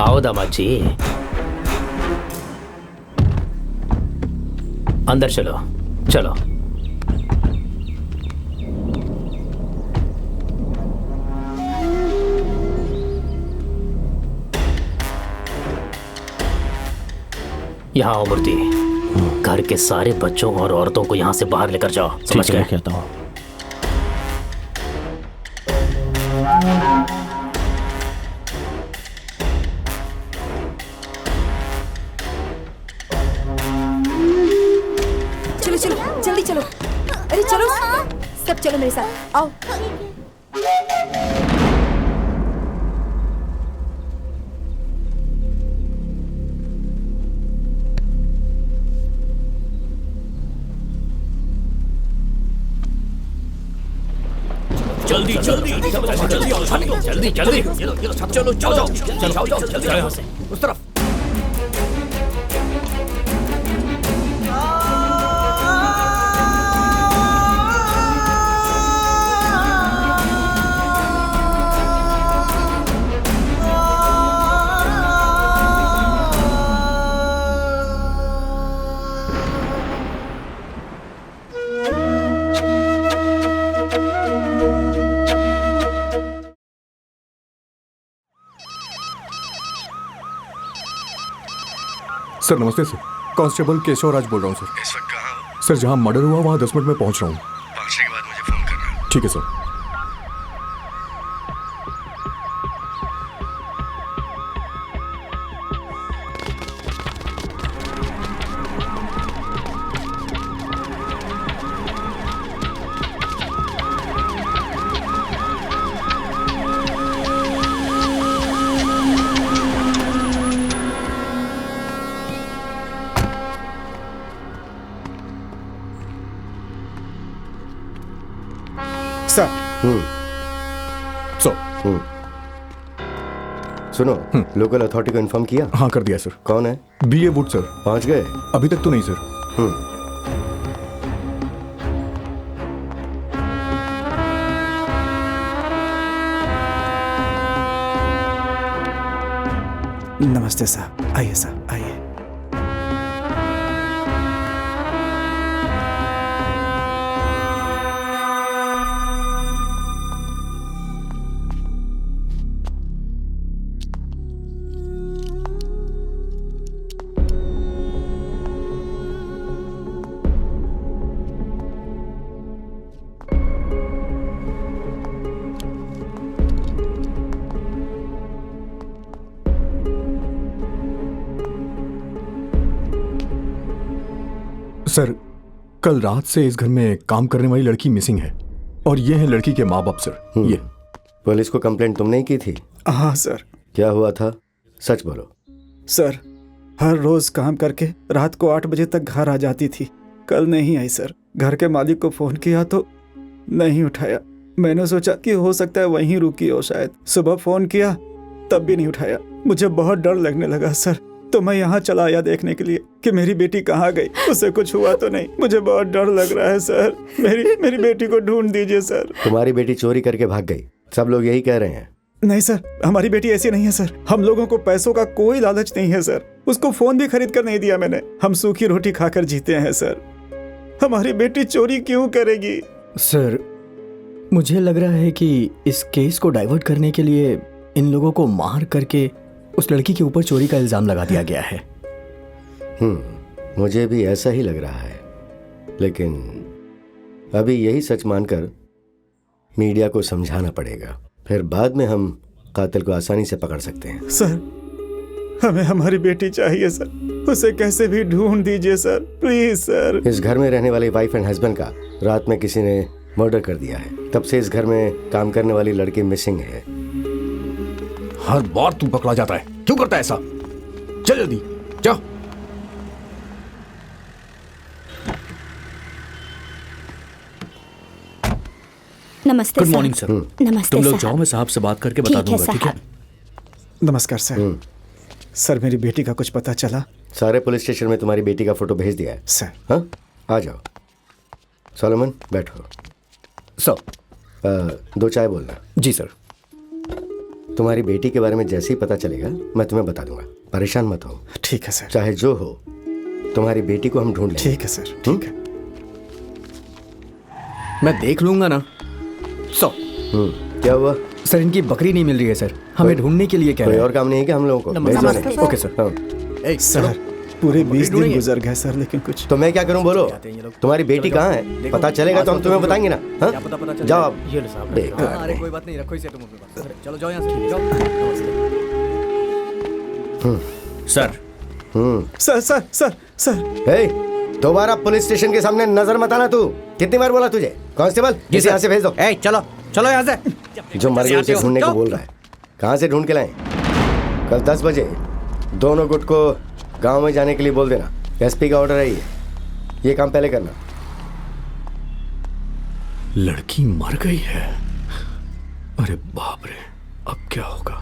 आओ दामाद जी, अंदर चलो चलो। यहाँ आओ मूर्ति, घर के सारे बच्चों और औरतों को यहाँ से बाहर लेकर जाओ। समझ गए? कहता हूँ। चलो चलो जल्दी चलो, अरे चलो सब चलो मेरे साथ आओ। जल्दी जल्दी जल्दी जल्दी चलो चलो चलो यहाँ से उस तरफ। सर नमस्ते सर, कांस्टेबल केशव राज बोल रहा हूँ सर। इस वक्त कहाँ हो? सर जहाँ मर्डर हुआ वहाँ 10 मिनट में पहुँच रहा हूँ। पहुंचने के बाद मुझे फोन करना। ठीक है सर। सुनो, लोकल अथॉरिटी को इन्फॉर्म किया? हाँ कर दिया सर। कौन है? BA would sir. पहुंच गए? अभी तक तो नहीं सर। नमस्ते साहब, आइए साहब आइए। सर कल रात से इस घर में काम करने वाली लड़की मिसिंग है और ये है लड़की के माँ बाप सर। ये पुलिस को कंप्लेंट तुमने ही की थी? हाँ सर। क्या हुआ था, सच बोलो। सर हर रोज काम करके रात को 8 बजे तक घर आ जाती थी। कल नहीं आई सर। घर के मालिक को फोन किया तो नहीं उठाया। मैंने सोचा कि हो सकता है वहीं रुकी हो शायद। सुबह फोन किया तब भी नहीं उठाया। मुझे बहुत डर लगने लगा सर, तो मैं यहाँ चला आया देखने के लिए कि मेरी बेटी कहाँ गई, उसे कुछ हुआ तो नहीं। मुझे बहुत डर लग रहा है सर। मेरी बेटी को ढूंढ दीजिए सर। तुम्हारी बेटी चोरी करके भाग गई, सब लोग यही कह रहे हैं। नहीं सर, हमारी बेटी ऐसी नहीं है सर। हम लोगों को पैसों का कोई लालच नहीं है सर। उसको फोन भी खरीद कर नहीं दिया मैंने। हम सूखी रोटी खाकर जीते हैं सर। हमारी बेटी चोरी क्यों करेगी? सर मुझे लग रहा है कि इस केस को डाइवर्ट करने के लिए इन लोगों को मार करके उस लड़की के ऊपर चोरी का इल्जाम लगा दिया गया है। मुझे भी ऐसा ही लग रहा है, लेकिन अभी यही सच मानकर मीडिया को समझाना पड़ेगा, फिर बाद में हम कातिल को आसानी से पकड़ सकते हैं। सर हमें हमारी बेटी चाहिए सर। उसे कैसे भी ढूंढ दीजिए सर, प्लीज सर। इस घर में रहने वाली वाइफ एंड हस्बैंड का रात में किसी ने मर्डर कर दिया है। तब से इस घर में काम करने वाली लड़की मिसिंग है। हर बार तू पकड़ा जाता है, क्यों करता है ऐसा? चल जल्दी जाओ। नमस्ते गुड मॉर्निंग सर। नमस्ते तुम लोग साहब। जाओ, मैं साहब से बात करके बता दूंगा, ठीक है? नमस्कार सर। सर मेरी बेटी का कुछ पता चला? सारे पुलिस स्टेशन में तुम्हारी बेटी का फोटो भेज दिया है सर। हाँ, आ जाओ। सोलोमन बैठो। सर 2 चाय बोलना। जी सर। तुम्हारी बेटी के बारे में जैसे ही पता चलेगा मैं तुम्हें बता दूंगा, परेशान मत हो। ठीक है सर। चाहे जो हो, तुम्हारी बेटी को हम ढूंढ लेंगे। ठीक है सर, ठीक है। मैं देख लूंगा ना। क्या हुआ? सर इनकी बकरी नहीं मिल रही है सर, हमें ढूंढने के लिए कह कोई रहे और काम नहीं है क्या हम लोगों को? नमस्ते। भेज दो। Okay sir. हाँ। सर पूरे 20 दिन गुजर गए सर, लेकिन कुछ तो मैं क्या करूं बोलो? तुम्हारी बेटी कहाँ है? पता चलेगा तो हम तुम्हें बताएंगे ना। हाँ? जाओ आप। ये लो साहब। बेकार। अरे कोई बात नहीं, रखो इसे तुम अपने पास। चलो जाओ यहाँ से, जाओ। Sir sir sir sir sir hey, दोबारा पुलिस स्टेशन के सामने नजर मत आना तू। कितनी बार बोला तुझे? कांस्टेबल इसे यहाँ से भेज दो। ए चलो चलो यहाँ से। जो मर गए उसे ढूंढने को बोल रहा है। कहाँ से ढूंढ के लाएं? कल 10 बजे दोनों गुट को गांव में जाने के लिए बोल देना। एसपी का ऑर्डर है ये काम पहले करना। लड़की मर गई है। अरे बाप रे, अब क्या होगा?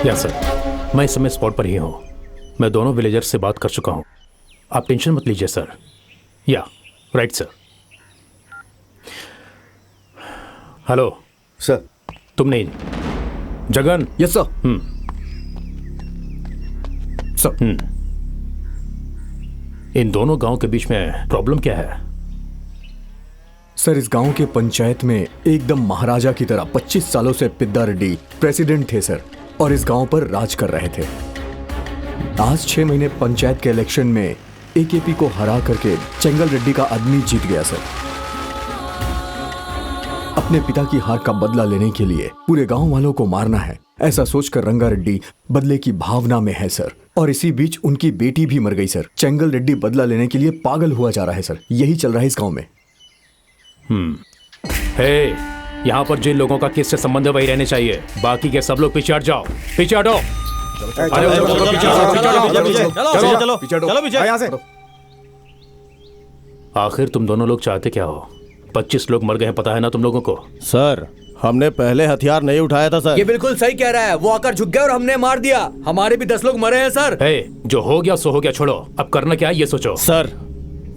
या सर, मैं इस समय स्पॉट पर ही हूँ। मैं दोनों विलेजर्स से बात कर चुका हूँ। आप टेंशन मत लीजिए सर। या राइट सर। Hello sir. तुम नहीं, जगन। Yes sir. सर इन दोनों गांव के बीच में प्रॉब्लम क्या है? सर इस गांव के पंचायत में एकदम महाराजा की तरह 25 सालों से पिद्दा रेड्डी प्रेसिडेंट थे सर, और इस गांव पर राज कर रहे थे। आज 6 महीने पंचायत के इलेक्शन में एकेपी को हरा करके चेंगल रेड्डी का आदमी जीत गया सर। अपने पिता की हार का बदला लेने के लिए पूरे गांव वालों को मारना है, ऐसा सोचकर रंगा रेड्डी बदले की भावना में है सर। और इसी बीच उनकी बेटी भी मर गई सर। चेंगल रेड्डी बदला लेने के लिए पागल हुआ जा रहा है सर। यही चल रहा है इस गांव में। हे, यहाँ पर जिन लोगों का केस से संबंध है वही रहने चाहिए। बाकी के सब लोग पीछे हट जाओ, पीछे हटो। आखिर तुम दोनों लोग चाहते क्या हो? 25 लोग मर गए हैं, पता है ना तुम लोगों को? सर हमने पहले हथियार नहीं उठाया था सर। ये बिल्कुल सही कह रहा है। वो आकर झुक गया और हमने मार दिया। हमारे भी 10 लोग मरे हैं सर। हे, जो हो गया सो हो गया, छोड़ो। अब करना क्या है ये सोचो। सर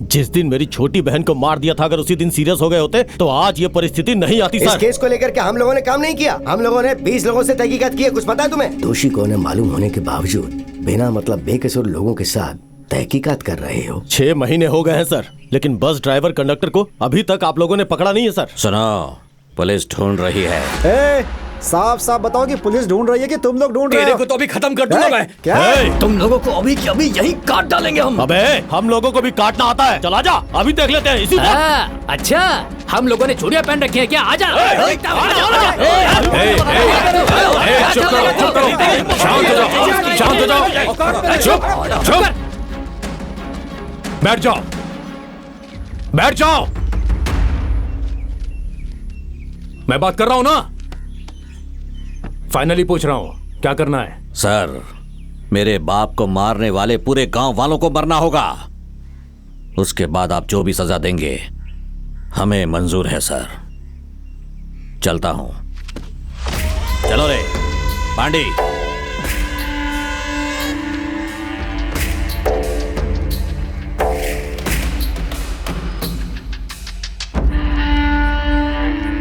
जिस दिन मेरी छोटी बहन को मार दिया था, अगर उसी दिन सीरियस हो गए होते तो आज ये परिस्थिति नहीं आती सर। इस केस को लेकर के हम लोगों ने काम नहीं किया। हम लोगों ने 20 लोगों से तहकीकात की है। कुछ पता है तुम्हें? दोषी को उन्हें मालूम होने के बावजूद बिना मतलब बेकसूर लोगों के साथ तहकीकात कर रहे हो। 6 महीने हो गए हैं सर, लेकिन बस ड्राइवर कंडक्टर को अभी तक आप लोगों ने पकड़ा नहीं है सर। सुनो, पुलिस ढूंढ रही है। साफ साफ बताओ कि पुलिस ढूंढ रही है कि तुम लोग ढूंढ रहे तेरे हो? को तो अभी खत्म कर दूंगा मैं। क्या? तुम लोगों को अभी की अभी यही काट डालेंगे हम। अबे हम लोगों को भी काटना आता है। चला जा, अभी देख लेते हैं इसी वक्त। अच्छा, हम लोगों ने चूड़ियां पहन रखी है क्या? आजा। चुप करो, चुप करो, शांत हो जाओ, शांत हो जाओ, चुप चुप, बैठ जाओ, बैठ जाओ। मैं बात कर रहा हूं ना। फाइनली पूछ रहा हूं, क्या करना है? सर, मेरे बाप को मारने वाले पूरे गांव वालों को मरना होगा। उसके बाद आप जो भी सजा देंगे हमें मंजूर है सर। चलता हूं। चलो रे पांडी।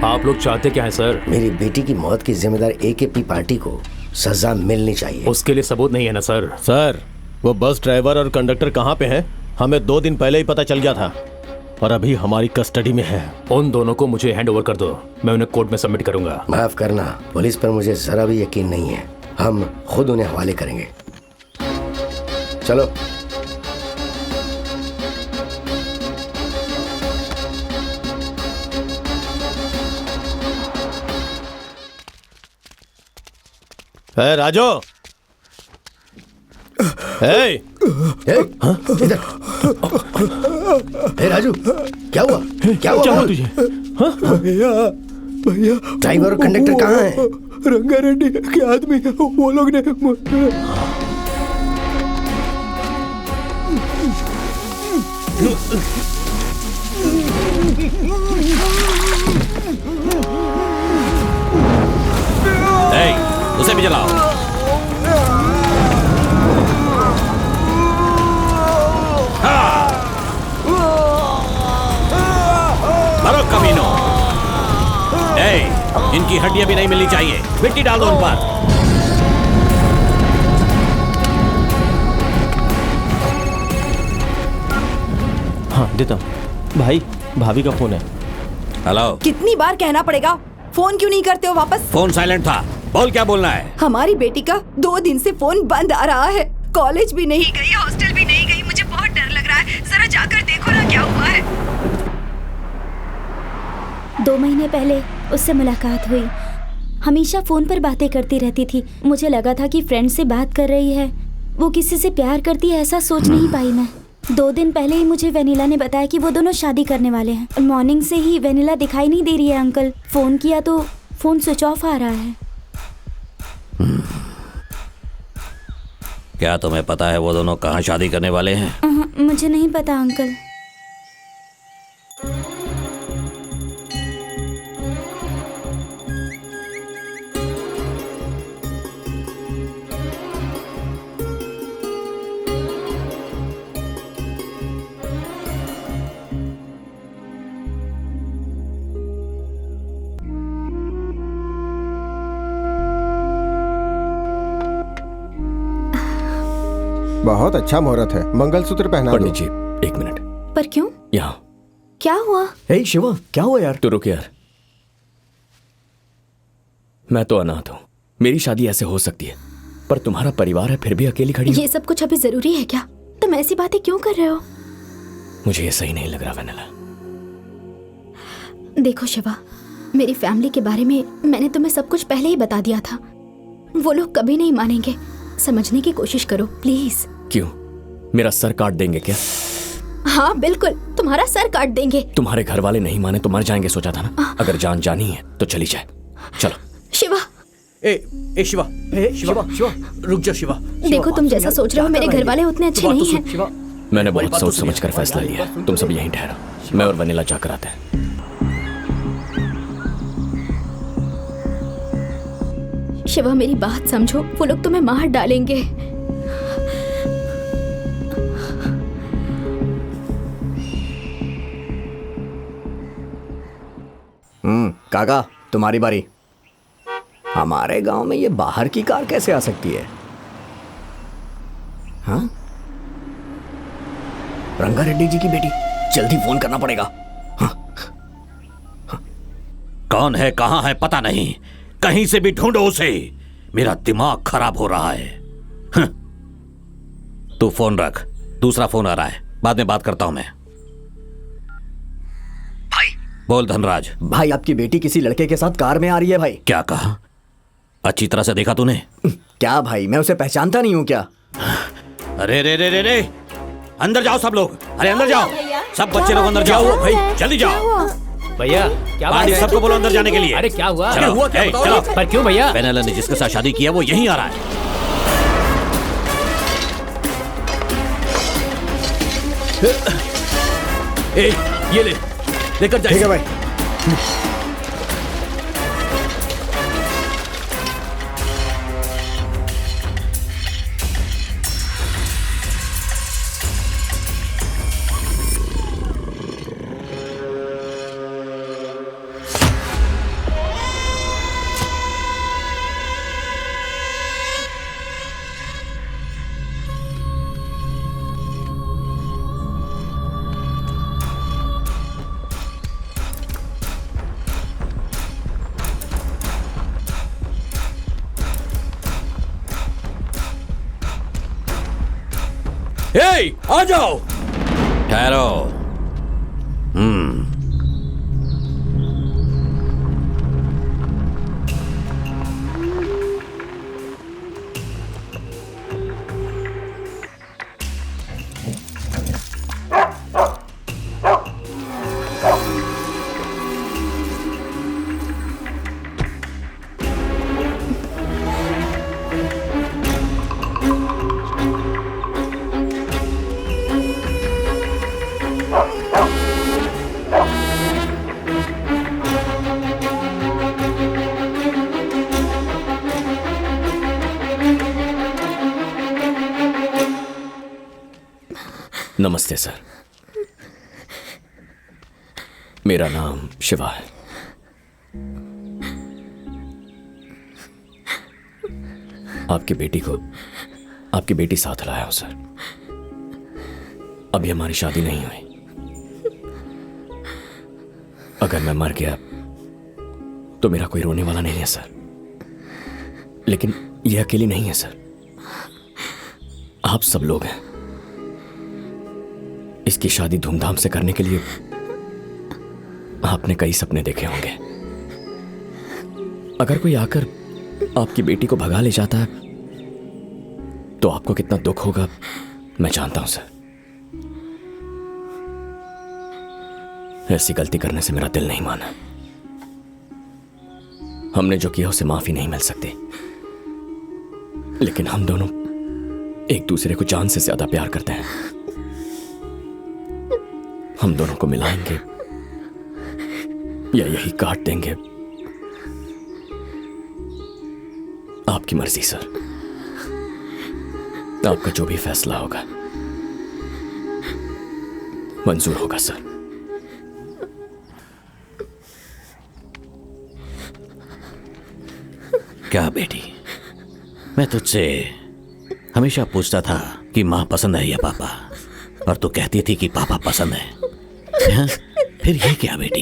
आप लोग चाहते क्या है सर? मेरी बेटी की मौत की जिम्मेदार एकेपी पार्टी को सजा मिलनी चाहिए। उसके लिए सबूत नहीं है ना सर? सर वो बस ड्राइवर और कंडक्टर कहाँ पे हैं? हमें 2 दिन पहले ही पता चल गया था, और अभी हमारी कस्टडी में है। उन दोनों को मुझे हैंड ओवर कर दो, मैं उन्हें कोर्ट में सबमिट करूंगा। माफ करना, पुलिस पर मुझे जरा भी यकीन नहीं है। हम खुद उन्हें हवाले करेंगे। चलो। राजू, इधर। राजू, क्या हुआ? क्या हुआ तुझे? भैया भैया, ड्राइवर और कंडक्टर कहाँ हैं? रंगारेड्डी के आदमी वो लोग ने उसे भी जलाओ। मारो कमीनो। इनकी हड्डियां भी नहीं मिलनी चाहिए। मिट्टी डाल दो उन पर। हाँ देता हूँ। भाई, भाभी का फोन है। हेलो। कितनी बार कहना पड़ेगा, फोन क्यों नहीं करते हो वापस? फोन साइलेंट था। बोल, क्या बोलना है? हमारी बेटी का 2 दिन से फोन बंद आ रहा है। कॉलेज भी नहीं गई, हॉस्टल भी नहीं गई। मुझे बहुत डर लग रहा है। जरा जाकर देखो ना क्या हुआ है। 2 महीने पहले उससे मुलाकात हुई। हमेशा फोन पर बातें करती रहती थी। मुझे लगा था कि फ्रेंड से बात कर रही है, वो किसी से प्यार करती है, ऐसा सोच नहीं पाई मैं। 2 दिन पहले ही मुझे वेनिला ने बताया कि वो दोनों शादी करने वाले हैं। मॉर्निंग से ही वेनिला दिखाई नहीं दे रही है अंकल। फोन किया तो फोन स्विच ऑफ आ रहा है। क्या तुम्हें पता है वो दोनों कहाँ शादी करने वाले हैं? मुझे नहीं पता अंकल। बहुत अच्छा मुहूर्त है, मंगलसूत्र पहना दो। पंडित जी, 1 मिनट। पर क्यों? यहाँ। क्या हुआ? हे शिवा, क्या हुआ यार? तू रुक यार। मैं तो अनाथ हूँ, मेरी शादी ऐसे हो सकती है, पर तुम्हारा परिवार है, फिर भी अकेली खड़ी हो। ये सब कुछ अभी जरूरी है क्या? तुम ऐसी बातें क्यों कर रहे हो? मुझे ये सही नहीं लग रहा वेनिला। देखो शिवा, मेरी फैमिली के बारे में मैंने तुम्हें सब कुछ पहले ही बता दिया था। वो लोग कभी नहीं मानेंगे। समझने की कोशिश करो प्लीज। क्यों? मेरा सर काट देंगे क्या? हाँ बिल्कुल, तुम्हारा सर काट देंगे। तुम्हारे घर वाले नहीं माने तो मर जाएंगे, सोचा था ना। अगर जान जानी है तो चली जाए। चलो। शिवा, ए शिवा, शिवा, रुक जा शिवा। देखो तुम जैसा सोच रहे हो मेरे घर वाले उतने अच्छे नहीं हैं। मैंने बहुत सोच समझ कर फैसला लिया। तुम सब यहीं ठहरो, मैं और वेनिला जाकर आते हैं। शिवा मेरी बात समझो, वो लोग तुम्हें मार डालेंगे। काका, तुम्हारी बारी। हमारे गांव में ये बाहर की कार कैसे आ सकती है? हाँ, रंगारेड्डी जी की बेटी। जल्दी फोन करना पड़ेगा। कौन है, कहां है, पता नहीं। कहीं से भी ढूंढो उसे। मेरा दिमाग खराब हो रहा है। तू फोन रख, दूसरा फोन आ रहा है, बाद में बात करता हूं मैं। भाई बोल धनराज। भाई, आपकी बेटी किसी लड़के के साथ कार में आ रही है भाई। क्या कहा? अच्छी तरह से देखा तूने? क्या भाई, मैं उसे पहचानता नहीं हूँ क्या? अरे रे रे रे रे, अंदर जाओ सब लोग। अरे अंदर जाओ, सब बच्चे लोग अंदर जाओ। भाई जल्दी जाओ। भैया क्या बात पांडे है? सबको बोलो अंदर जाने के लिए। अरे क्या हुआ? चलो, हुआ क्या? ए, बताओ। चलो। पर क्यों भैया? वेनिला ने जिसके साथ शादी किया वो यहीं आ रहा है। ए, ये ले, लेकर जा। ठीक है भाई। ए, आ जाओ। ठहरो। नमस्ते सर, मेरा नाम शिवा है। आपकी बेटी साथ लाया हूं सर। अभी हमारी शादी नहीं हुई। अगर मैं मर गया तो मेरा कोई रोने वाला नहीं है सर, लेकिन यह अकेली नहीं है सर, आप सब लोग हैं। इसकी शादी धूमधाम से करने के लिए आपने कई सपने देखे होंगे। अगर कोई आकर आपकी बेटी को भगा ले जाता है तो आपको कितना दुख होगा मैं जानता हूं सर। ऐसी गलती करने से मेरा दिल नहीं माना। हमने जो किया उसे माफी नहीं मिल सकती, लेकिन हम दोनों एक दूसरे को जान से ज्यादा प्यार करते हैं। हम दोनों को मिलाएंगे या यही काट देंगे, आपकी मर्जी सर। आपका जो भी फैसला होगा मंजूर होगा सर। क्या बेटी, मैं तुझसे हमेशा पूछता था कि माँ पसंद है या पापा, और तू कहती थी कि पापा पसंद है। हाँ? फिर ये क्या बेटी?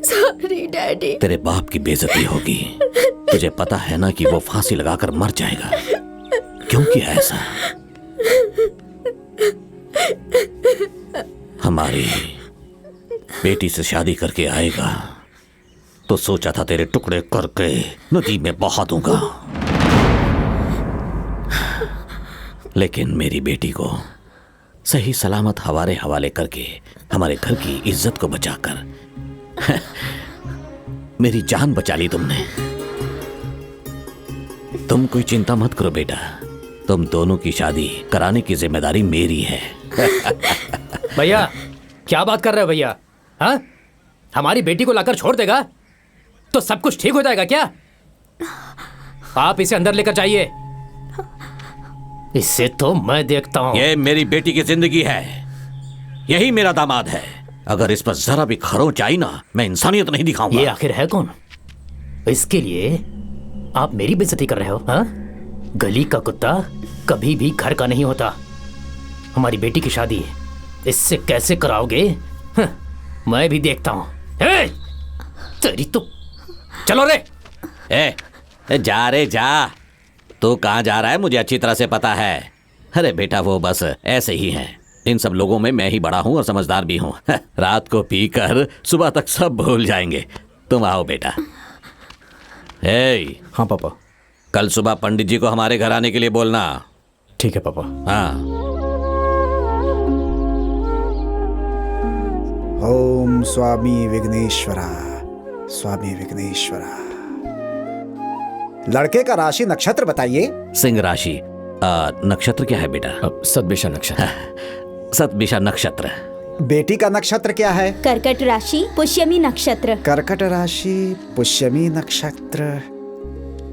Sorry daddy. तेरे बाप की बेइज्जती होगी। तुझे पता है ना कि वो फांसी लगाकर मर जाएगा। क्यों किया ऐसा? हमारी बेटी से शादी करके आएगा तो सोचा था तेरे टुकड़े करके नदी में बहा दूंगा, लेकिन मेरी बेटी को सही सलामत हवाले करके हमारे घर की इज्जत को बचाकर मेरी जान बचा ली तुमने। तुम कोई चिंता मत करो बेटा, तुम दोनों की शादी कराने की जिम्मेदारी मेरी है। भैया क्या बात कर रहे हो भैया? हाँ, हमारी बेटी को लाकर छोड़ देगा तो सब कुछ ठीक हो जाएगा क्या? आप इसे अंदर लेकर जाइए, इससे तो मैं देखता हूं। ये मेरी बेटी की जिंदगी है, यही मेरा दामाद है। अगर इस पर जरा भी खरोंच आई ना, मैं इंसानियत नहीं दिखाऊंगा। ये आखिर है कौन? इसके लिए आप मेरी बेइज्जती कर रहे हो? हाँ, गली का कुत्ता कभी भी घर का नहीं होता। हमारी बेटी की शादी इससे कैसे कराओगे? हाँ, मैं भी देखता हूं। तेरी तो चलो रे। जा रे जा। तू कहाँ जा रहा है मुझे अच्छी तरह से पता है। अरे बेटा वो बस ऐसे ही हैं। इन सब लोगों में मैं ही बड़ा हूँ और समझदार भी हूँ। रात को पीकर सुबह तक सब भूल जाएंगे। तुम आओ बेटा। हाँ पापा। कल सुबह पंडित जी को हमारे घर आने के लिए बोलना। ठीक है पापा। हाँ। ओम स्वामी विघ्नेश्वरा, स्वामी विघ्नेश्वरा। लड़के का राशि नक्षत्र बताइए। सिंह राशि। नक्षत्र क्या है बेटा? सतभिषा नक्षत्र। सतभिषा नक्षत्र। बेटी का नक्षत्र क्या है? कर्कट राशि, पुष्यमी नक्षत्र। कर्कट राशि, पुष्यमी नक्षत्र।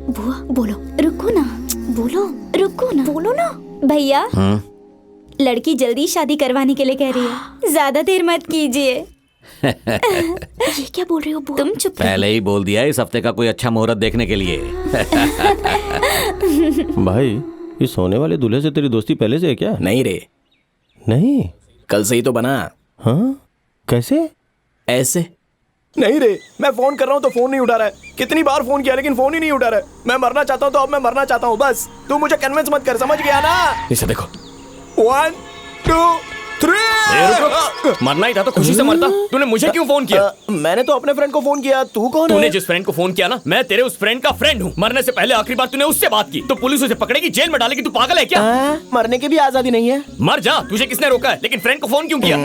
बुआ बोलो, रुको ना, बोलो ना भैया। लड़की जल्दी शादी करवाने के लिए कह रही है, ज्यादा देर मत कीजिए। ये क्या बोल रहे हो बुआ? तुम चुप। पहले ही बोल दिया इस हफ्ते का कोई अच्छा मुहूर्त देखने के लिए। भाई, इस होने वाले दूल्हे से तेरी दोस्ती पहले से है क्या? नहीं रे, नहीं, कल से ही तो बना। हाँ, कैसे? ऐसे नहीं रे, मैं फोन कर रहा हूँ तो फोन नहीं उठा रहा है। कितनी बार फोन किया लेकिन फोन ही नहीं उठा रहा है। मैं मरना चाहता हूँ तो अब मैं मरना चाहता हूँ, बस तू मुझे कन्विंस मत कर, समझ गया ना? इसे देखो। 1 2 3। मरना ही था तो खुशी से मरता। तूने मुझे क्यों फोन किया? मैंने तो अपने फ्रेंड को फोन किया। तू कौन है? तूने जिस फ्रेंड को फोन किया ना, मैं तेरे उस फ्रेंड का फ्रेंड हूँ। मरने से पहले आखिरी बार तूने उससे बात की तो पुलिस उसे पकड़ेगी, जेल में डालेगी। तू पागल है क्या? मरने की भी आजादी नहीं है। मर जा, तुझे किसने रोका है? लेकिन फ्रेंड को फोन क्यों किया?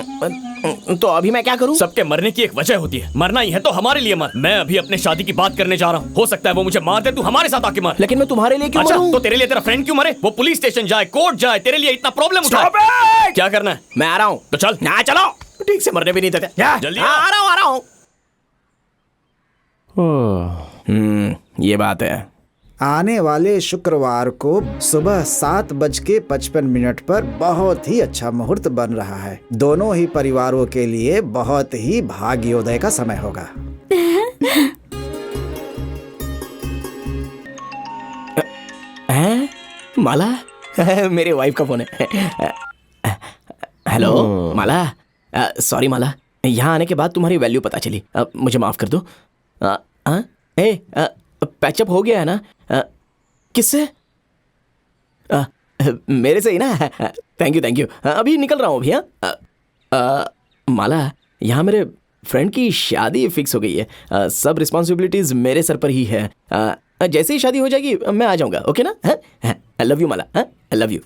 तो अभी मैं क्या करूं? सबके मरने की एक वजह होती है। मरना ही है तो हमारे लिए मर। मैं अभी अपने शादी की बात करने जा रहा हूँ। हो सकता है वो मुझे मार दे, तू हमारे साथ आके मर। लेकिन मैं तुम्हारे लिए क्यों अच्छा, मरूं? तो तेरे लिए तेरा फ्रेंड क्यों मरे? वो पुलिस स्टेशन जाए, कोर्ट जाए, तेरे लिए इतना प्रॉब्लम उठाए। क्या करना है? मैं आ रहा हूँ। तो चल। ना चलो, ठीक से मरने भी नहीं देते। जल्दी आ रहा हूँ। ये बात है। आने वाले शुक्रवार को सुबह 7:55 पर बहुत ही अच्छा मुहूर्त बन रहा है। दोनों ही परिवारों के लिए बहुत ही भाग्योदय का समय होगा। माला, मेरे वाइफ का फोन है। हेलो माला। सॉरी माला, यहाँ आने के बाद तुम्हारी वैल्यू पता चली। मुझे माफ कर दो। पैचअप हो गया है ना? किससे? मेरे से ही ना? Thank you. अभी निकल रहा हूँ अभी। माला, यहाँ मेरे फ्रेंड की शादी फिक्स हो गई है। सब रिस्पॉन्सिबिलिटीज मेरे सर पर ही है। जैसे ही शादी हो जाएगी मैं आ जाऊंगा। ओके ना? I love you Mala. I love you.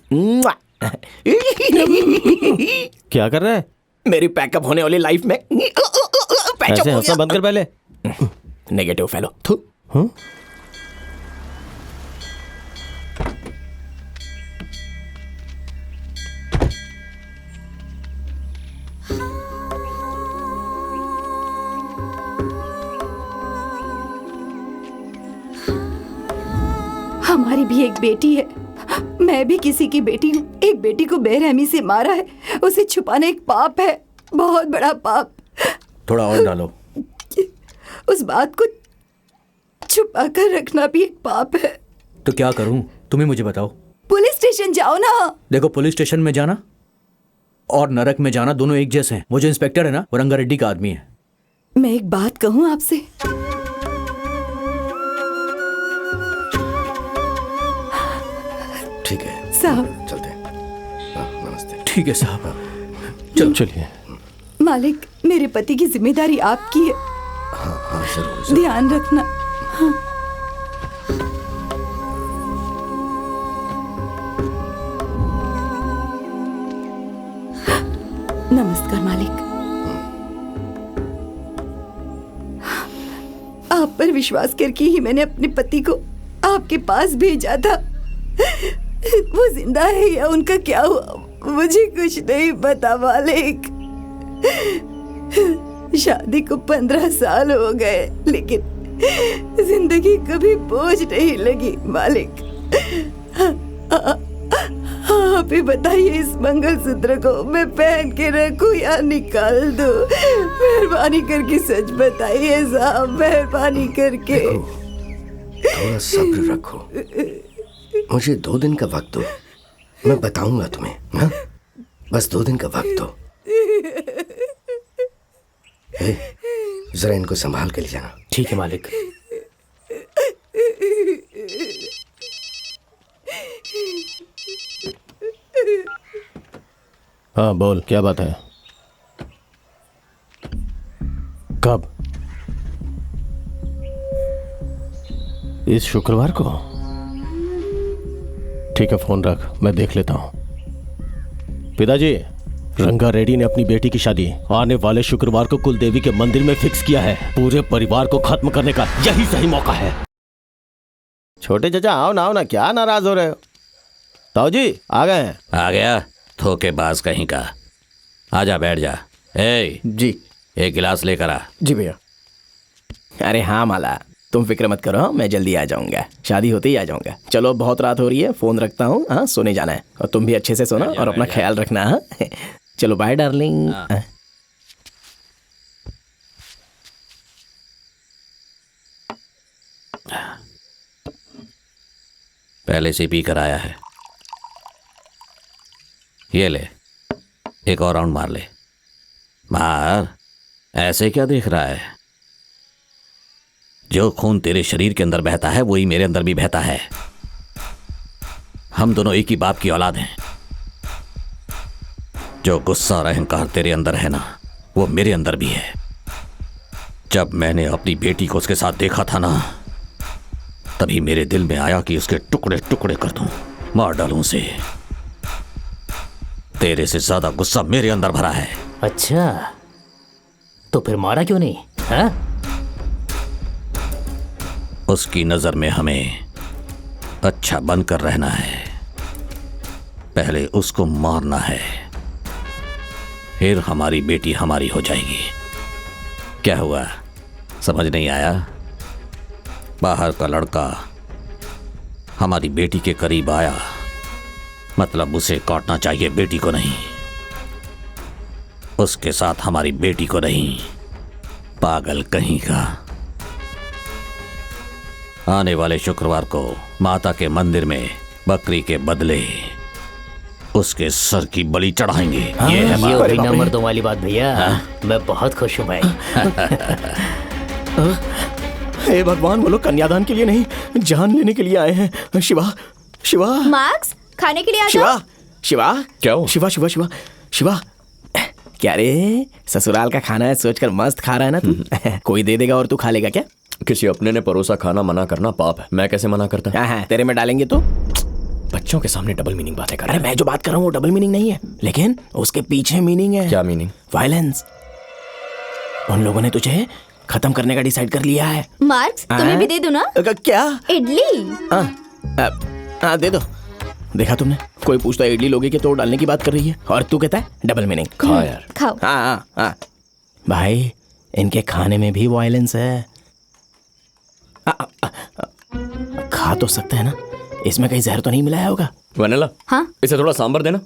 क्या कर रहा है? मेरी पैकअप होने वाली लाइफ में ऐसे हंसना बंद कर पहले। Negative fellow. थू। हमारी भी एक बेटी है। मैं भी किसी की बेटी हूँ। एक बेटी को बेरहमी से मारा है। उसे छुपाना एक पाप है, बहुत बड़ा पाप। थोड़ा और डालो। उस बात को छुपा कर रखना भी एक पाप है। तो क्या करूं? तुम्हें मुझे बताओ। पुलिस स्टेशन जाओ ना। देखो, पुलिस स्टेशन में जाना और नरक में जाना दोनों एक जैसे हैं। वो जो इंस्पेक्टर है ना, वो रंगारेड्डी का आदमी है। मैं एक बात कहूँ आपसे। ठीक है साहब, चलते हैं। नमस्ते। ठीक है साहब, चलो चलिए। मालिक, मेरे पति की जिम्मेदारी आपकी है। हाँ जरूर। ध्यान रखना। हाँ। नमस्कार मालिक। आप पर विश्वास करके ही मैंने अपने पति को आपके पास भेजा था। वो जिंदा है या उनका क्या हुआ मुझे कुछ नहीं पता मालिक। शादी को 15 साल हो गए, लेकिन जिंदगी कभी बोझ नहीं लगी मालिक। आप ही बताइए, इस मंगलसूत्र को मैं पहन के रखूं या निकाल दूं? मेहरबानी करके सच बताइए साहब, मेहरबानी करके। थोड़ा सब्र रखो, मुझे 2 दिन का वक्त दो, मैं बताऊंगा तुम्हें। हाँ? बस 2 दिन का वक्त दो। जरा इनको संभाल के ले जाना। ठीक है मालिक। हाँ बोल, क्या बात है? कब? इस शुक्रवार को? ठीक है, फोन रख, मैं देख लेता हूं। पिताजी, रंगारेड्डी ने अपनी बेटी की शादी आने वाले शुक्रवार को कुलदेवी के मंदिर में फिक्स किया है। पूरे परिवार को खत्म करने का यही सही मौका है। छोटे चाचा, आओ ना, आओ ना, क्या नाराज हो रहे हो? ताऊ जी आ गए हैं। आ गया धोखेबाज कहीं का। आजा, बैठ जा। ए जी, एक गिलास लेकर आ। जी भैया। अरे हाँ माला, तुम फिक्र मत करो, मैं जल्दी आ जाऊंगा। शादी होते ही आ जाऊंगा। चलो, बहुत रात हो रही है, फोन रखता हूँ। हाँ, सोने जाना है और तुम भी अच्छे से सोना और अपना ख्याल रखना। हाँ, चलो बाय डार्लिंग। पहले से पी कर आया है। ये ले, एक और राउंड मार ले। मार, ऐसे क्या देख रहा है? जो खून तेरे शरीर के अंदर बहता है वही मेरे अंदर भी बहता है। हम दोनों एक ही बाप की औलाद हैं। जो गुस्सा और अहंकार तेरे अंदर है ना, वो मेरे अंदर भी है। जब मैंने अपनी बेटी को उसके साथ देखा था ना, तभी मेरे दिल में आया कि उसके टुकड़े टुकड़े कर दूं, मार डालूं उसे। तेरे से ज्यादा गुस्सा मेरे अंदर भरा है। अच्छा, तो फिर मारा क्यों नहीं? हाँ? उसकी नजर में हमें अच्छा बनकर रहना है। पहले उसको मारना है, फिर हमारी बेटी हमारी हो जाएगी। क्या हुआ, समझ नहीं आया? बाहर का लड़का हमारी बेटी के करीब आया, मतलब उसे काटना चाहिए, बेटी को नहीं। उसके साथ हमारी बेटी को नहीं। पागल कहीं का। आने वाले शुक्रवार को माता के मंदिर में बकरी के बदले उसके सर की बलि चढ़ाएंगे। ये है ये बात। बिना मर्दों वाली बात भैया। मैं बहुत खुश हूँ भाई। हे भगवान, वो लोग कन्यादान के लिए नहीं, जान लेने के लिए आए हैं। शिवा, शिवा, मार्क्स, खाने के लिए आ शिवा, जाओ। शिवा, क्या हो? शिवा, शिवा, शिवा, शिवा, क्या रे, ससुराल का खाना है सोचकर मस्त खा रहा है ना तू? कोई दे देगा और तू खा लेगा क्या? किसी अपने ने परोसा खाना मना करना पाप है। मैं कैसे मना करता? हाँ, तेरे में डालेंगे तो? बच्चों के सामने डबल मीनिंग बातें कर रहे अरे मैं जो बात कर रहा हूँ वो डबल मीनिंग नहीं है, लेकिन उसके पीछे मीनिंग है। क्या मीनिंग? वायलेंस। उन लोगों ने तुझे खत्म करने का डिसाइड कर लिया है। मार्क्स, तुम्हें भी दे दूं ना? क्या? इडली। दे दो। देखा तुमने, कोई पूछता है इडली लोगे कि तोड़ डालने की बात कर रही है, और तू कहता है डबल मीनिंग। खा यार। खाओ। हाँ, भाई इनके खाने में भी वायलेंस है। खा तो सकते हैं ना, इसमें कहीं जहर तो नहीं मिलाया होगा? वनीला, हाँ? इसे थोड़ा सांभर देना।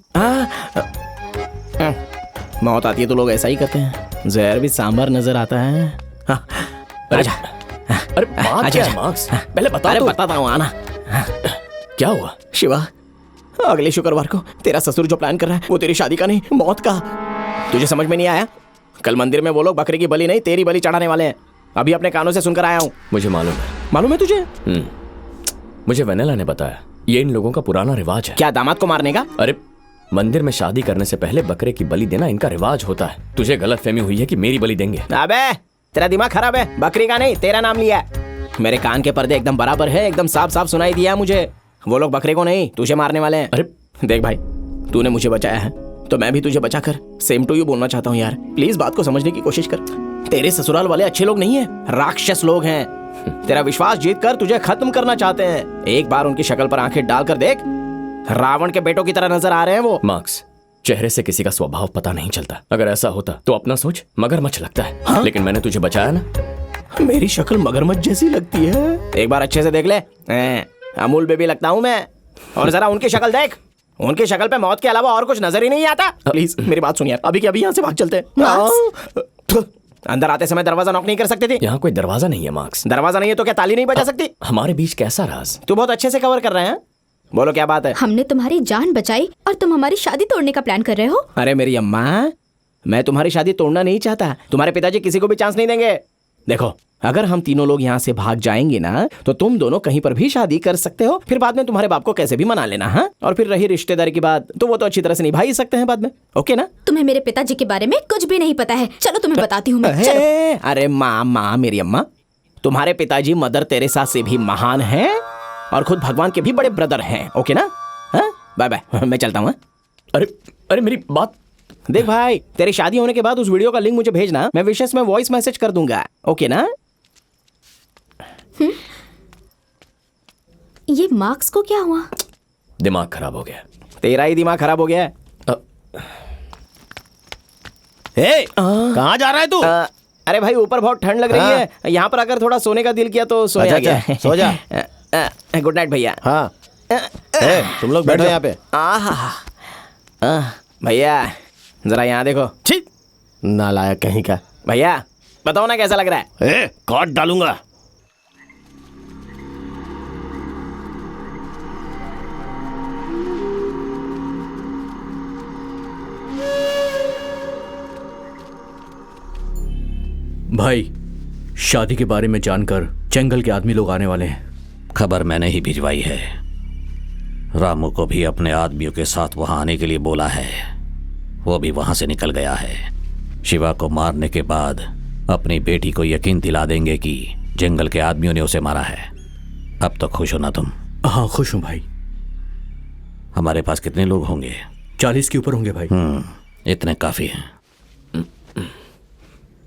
मौत आती है तो लोग ऐसा ही करते हैं, जहर भी सांभर नजर आता है। अरे बात क्या है मार्क्स? पहले बता। अरे बताता हूँ, आना। क्या हुआ? शिवा, अगले शुक्रवार को तेरा ससुर जो प्लान कर रहा है वो तेरी शादी का नहीं, मौत का। तुझे समझ में नहीं आया? कल मंदिर में वो लोग बकरे की बलि नहीं, तेरी बलि चढ़ाने वाले हैं। अभी अपने कानों से सुनकर आया हूँ। मुझे मालूम है। मालूम है तुझे? मुझे वनीला ने बताया, ये इन लोगों का पुराना रिवाज है। क्या, दामाद को मारने का? अरे मंदिर में शादी करने से पहले बकरे की बलि देना इनका रिवाज होता है। तुझे गलतफहमी हुई है कि मेरी बलि देंगे। अबे तेरा दिमाग खराब है, बकरी का नहीं, तेरा नाम लिया है। मेरे कान के पर्दे एकदम बराबर है, एकदम साफ साफ सुनाई दिया मुझे। वो लोग बकरे को नहीं, तुझे मारने वाले हैं। अरे देख भाई, तूने मुझे बचाया है तो मैं भी तुझे बचाकर सेम टू यू बोलना चाहता हूँ यार। प्लीज बात को समझने की कोशिश कर। तेरे ससुराल वाले अच्छे लोग नहीं है, राक्षस लोग हैं। तेरा विश्वास जीत कर तुझे खत्म करना चाहते हैं। एक बार उनकी शक्ल पर आंखें डालकर देख, रावण के बेटों की तरह नजर आ रहे हैं वो। मार्क्स, चेहरे से किसी का स्वभाव पता नहीं चलता। अगर ऐसा होता तो अपना सोच मगरमच्छ लगता है। हाँ? लेकिन मैंने तुझे बचाया ना। मेरी शक्ल मगरमच्छ जैसी लगती है, एक बार अच्छे से देख ले। अमूल बेबी लगता हूँ मैं। और जरा उनकी शक्ल देख, उनकी शक्ल पे मौत के अलावा और कुछ नजर ही नहीं आता। प्लीज मेरी बात सुन यार, अभी के अभी यहाँ से भाग चलते हैं। अंदर आते समय दरवाजा नॉक नहीं कर सकते थे? यहाँ कोई दरवाजा नहीं है मार्क्स। दरवाजा नहीं है तो क्या ताली नहीं बजा सकती? हमारे बीच कैसा राज? तू बहुत अच्छे से कवर कर रहे हैं। बोलो क्या बात है? हमने तुम्हारी जान बचाई और तुम हमारी शादी तोड़ने का प्लान कर रहे हो? अरे मेरी अम्मा, मैं तुम्हारी शादी तोड़ना नहीं चाहता। तुम्हारे पिताजी किसी को भी चांस नहीं देंगे। देखो, अगर हम तीनों लोग यहाँ से भाग जाएंगे ना, तो तुम दोनों कहीं पर भी शादी कर सकते हो। फिर बाद में तुम्हारे बाप को कैसे भी मना लेना। हाँ, और फिर रही रिश्तेदारी की बात, तो वो तो अच्छी तरह से निभा ही सकते हैं बाद में। ओके ना? तुम्हें मेरे पिताजी के बारे में कुछ भी नहीं पता है। चलो तुम्हें बताती हूँ मैं। चलो। अरे माँ मेरी अम्मा, तुम्हारे पिताजी मदर तेरेसा से भी महान हैं और खुद भगवान के भी बड़े ब्रदर हैं। ओके ना? बाय बाय, मैं चलता हूँ। अरे मेरी बात देख भाई, तेरी शादी होने के बाद उस वीडियो का लिंक मुझे भेजना, मैं विशेष में वॉइस मैसेज कर दूंगा। ओके ना? ये मार्क्स को क्या हुआ? दिमाग खराब हो गया। तेरा ही दिमाग खराब हो गया है। कहाँ जा रहा है तू? अरे भाई, ऊपर बहुत ठंड लग रही है, यहाँ पर अगर थोड़ा सोने का दिल किया तो सो गया। सो जा। गुड नाइट भैया। हाँ, तुम लोग बैठो यहाँ पे। भैया जरा यहाँ देखो। छी, नालायक कहीं का। भैया बताओ ना कैसा लग रहा है? काट डालूंगा। भाई, शादी के बारे में जानकर जंगल के आदमी लोग आने वाले हैं। खबर मैंने ही भिजवाई है। रामू को भी अपने आदमियों के साथ वहां आने के लिए बोला है। वो भी वहां से निकल गया है। शिवा को मारने के बाद अपनी बेटी को यकीन दिला देंगे कि जंगल के आदमियों ने उसे मारा है। अब तो खुश हो ना तुम? हाँ खुश हूँ भाई। हमारे पास कितने लोग होंगे? 40 के ऊपर होंगे भाई। इतने काफी हैं।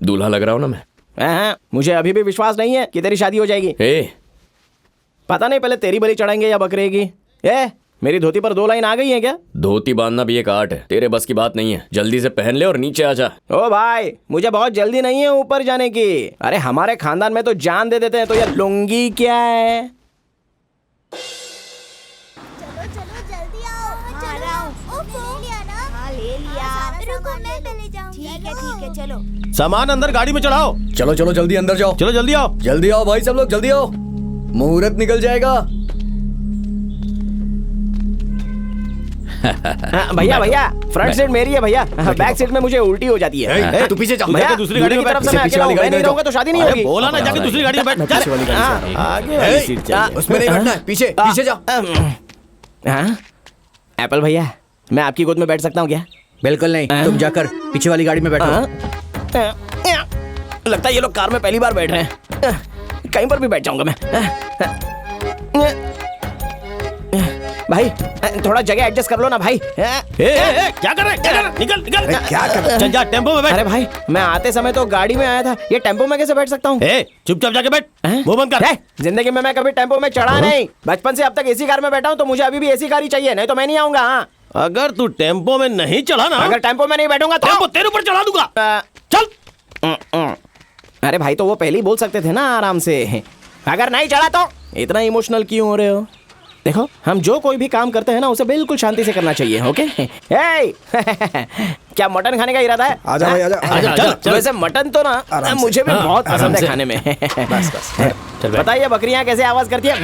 दूल्हा लग रहा हूं ना मैं? हाँ, मुझे अभी भी विश्वास नहीं है कि तेरी शादी हो जाएगी। पता नहीं पहले तेरी बलि चढ़ाएंगे या बकरे की। मेरी धोती पर 2 लाइन आ गई है क्या? धोती बांधना भी एक आर्ट है, तेरे बस की बात नहीं है। जल्दी से पहन ले और नीचे आ जा। ओ भाई, मुझे बहुत जल्दी नहीं है ऊपर जाने की। अरे हमारे खानदान में तो जान दे देते हैं, तो ये लुंगी क्या है? चलो सामान अंदर गाड़ी में चढ़ाओ। चलो चलो जल्दी अंदर जाओ। चलो जल्दी आओ। जल्दी आओ भाई सब लोग, जल्दी आओ, मुहूर्त निकल जाएगा। भैया भैया, फ्रंट सीट मेरी है भैया, बैक सीट में मुझे उल्टी हो जाती है। तू पीछे जा। भैया दूसरी गाड़ी में तरफ से मैं अकेला हूं, मैं नहीं रहूंगा तो शादी नहीं होगी। बोला ना जाके दूसरी गाड़ी में बैठ। पीछे वाली गाड़ी से। आगे वाली सीट चाहिए। उसमें नहीं बैठना है, पीछे पीछे जाओ। एप्पल भैया, मैं आपकी गोद में बैठ सकता हूँ क्या? बिल्कुल नहीं, तुम जाकर पीछे वाली गाड़ी में बैठो। लगता है ये लोग कार में पहली बार बैठ रहे हैं। कहीं पर भी बैठ जाऊंगा मैं। भाई थोड़ा जगह एडजस्ट कर लो ना भाई। क्या कर रहे? निकल निकल। क्या कर रहे? चल जा टेम्पो में बैठ। अरे भाई, मैं आते समय तो गाड़ी में आया था, ये टेम्पो में कैसे बैठ सकता हूँ? चुपचाप जाके बैठ, मुंह बंद कर। जिंदगी में मैं कभी टेम्पो में चढ़ा नहीं। बचपन से अब तक एसी कार में बैठा हूँ, तो मुझे अभी भी एसी कार ही चाहिए, नहीं तो मैं नहीं आऊंगा। अगर तू टेम्पो में नहीं चढ़ा ना, अगर टेम्पो में नहीं बैठूंगा तो टेम्पो तेरे ऊपर चढ़ा दूंगा। चल। अरे भाई, तो वो पहले ही बोल सकते थे ना आराम से। अगर नहीं चढ़ा तो इतना इमोशनल क्यों हो रहे हो? देखो, हम जो कोई भी काम करते हैं ना, उसे बिल्कुल शांति से करना चाहिए। ओके? क्या मटन खाने का इरादा है? आजा भाई, आजा, आजा, चल। वैसे मटन तो ना मुझे भी बहुत पसंद है खाने में। बताइए बकरियां कैसे आवाज करती है?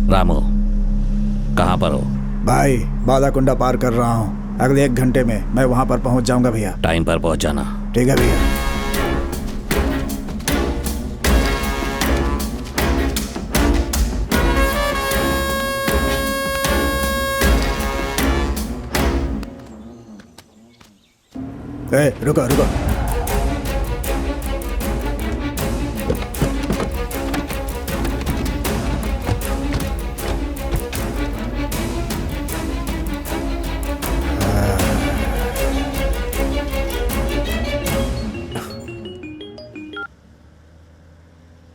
रामू, कहाँ पर हो? भाई, बालाकुंडा पार कर रहा हूँ। अगले 1 घंटे में मैं वहाँ पर पहुँच जाऊँगा भैया। टाइम पर पहुँच जाना। ठीक है भैया। रुको रुको।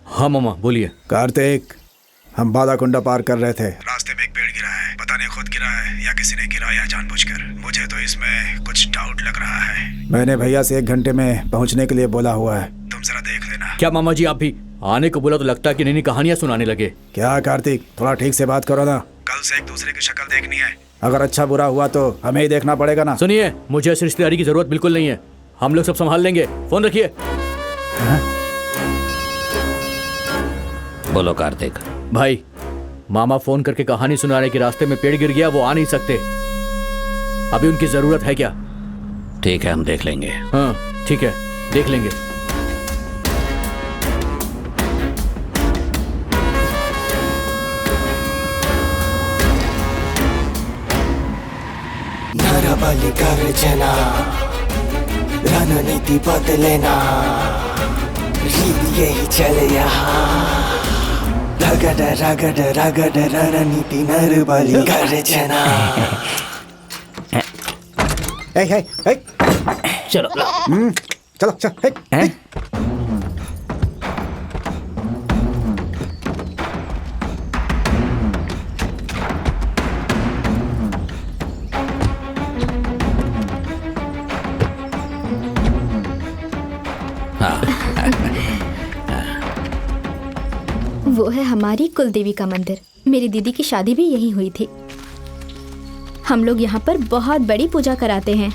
हाँ मामा बोलिए। कार्तिक, हम बालाकुंडा पार कर रहे थे, रास्ते में एक पेड़ गिरा है। पता नहीं खुद गिरा है या किसी ने गिराया जानबूझकर। मुझे तो इसमें कुछ डाउट लग रहा है। मैंने भैया से 1 घंटे में पहुंचने के लिए बोला हुआ है, तुम जरा देख लेना। क्या मामा जी, आप भी आने को बोला तो लगता है कि नई कहानियां सुनाने लगे। क्या कार्तिक, थोड़ा ठीक से बात करो ना। कल से एक दूसरे की शक्ल देखनी है। अगर अच्छा बुरा हुआ तो हमें ही देखना पड़ेगा ना। सुनिए, मुझे इस रिश्तेदारी की जरूरत बिल्कुल नहीं है। हम लोग सब संभाल लेंगे। फोन रखिए। बोलो कार्तिक। भाई, मामा फोन करके कहानी सुना रहे कि रास्ते में पेड़ गिर गया, वो आ नहीं सकते। अभी उनकी जरूरत है क्या? ठीक है, हम देख लेंगे। हाँ ठीक है, देख लेंगे। नरबलि गर्जना, रणनीति बदलेना, रीत यही चले यहाँ। रगड़ रगड़ रगड़ रणनीति नरबलि गर्जना। चलो चलो चलो। वो है हमारी कुलदेवी का मंदिर। मेरी दीदी की शादी भी यहीं हुई थी। हम लोग यहाँ पर बहुत बड़ी पूजा कराते हैं।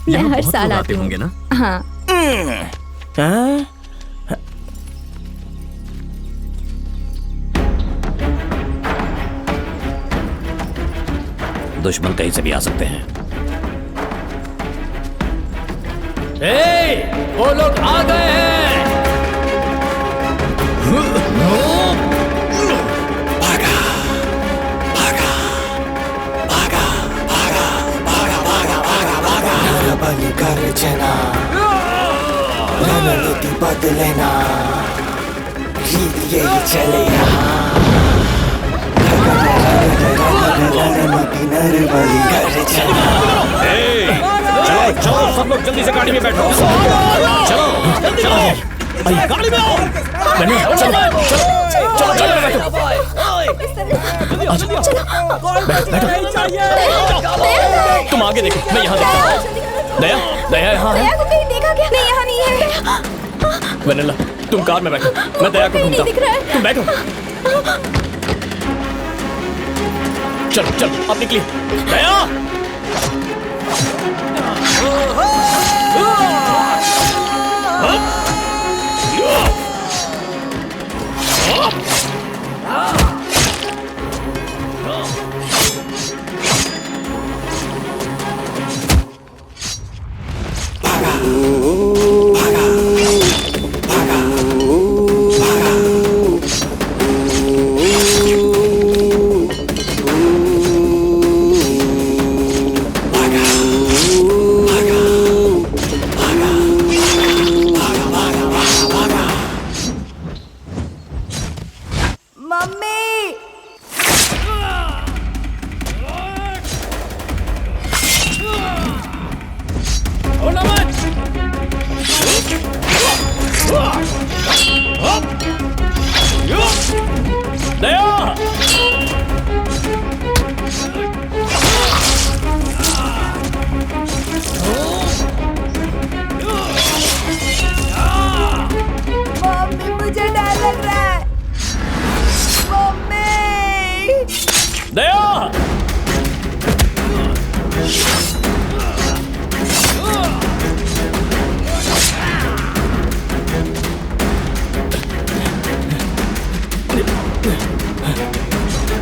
मैं हर साल आती हूँ ना। हाँ। दुश्मन कहीं से भी आ सकते हैं। वो लोग आ गए हैं। भागा भागा भागा भागा भागा भागा भागा भागा नरबली गर्जना रणनीति बदलेना रीत यही चले यहाँ रणनीति नरबली गर्जना। चलो चलो सब लोग जल्दी से गाड़ी में बैठो। चलो चलो गाड़ी में आओ। चलो चलो चलो चलो बैठो। तुम आगे देखो, मैं यहाँ देखता हूँ। दया दया यहाँ है। दया को कहीं देखा क्या? नहीं, यहाँ नहीं है। वनीला तुम कार में बैठो, मैं दया को ढूंढता हूँ। तुम बैठो। चलो चलो अब निकलिए। दया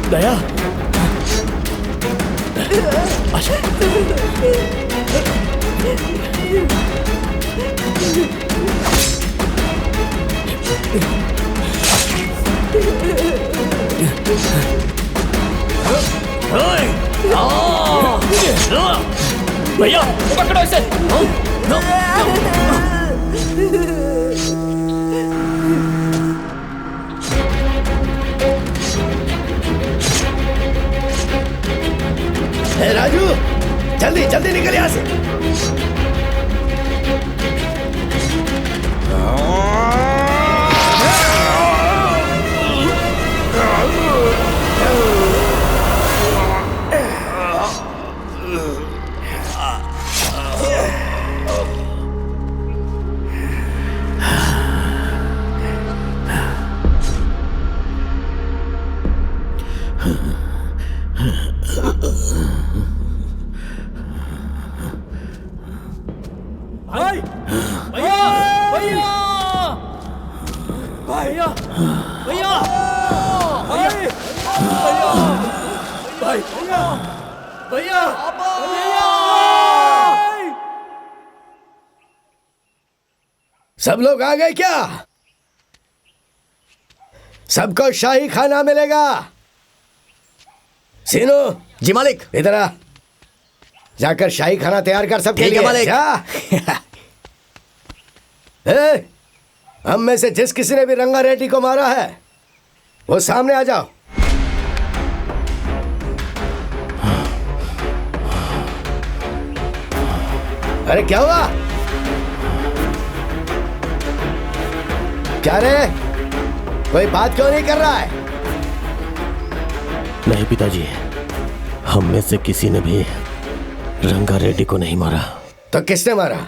दया भैया पकड़ो इसे। राजू जल्दी जल्दी निकल यहाँ से। सब लोग आ गए क्या? सबको शाही खाना मिलेगा। सीनू जी मालिक। इधर आ, जाकर शाही खाना तैयार कर सबके लिए। मालिक। जा। हम में से जिस किसी ने भी रंगा रेड्डी को मारा है वो सामने आ जाओ। अरे क्या हुआ? क्या रे, कोई बात क्यों नहीं कर रहा है? नहीं पिताजी, हम में से किसी ने भी रंगा रेड्डी को नहीं मारा। तो किसने मारा?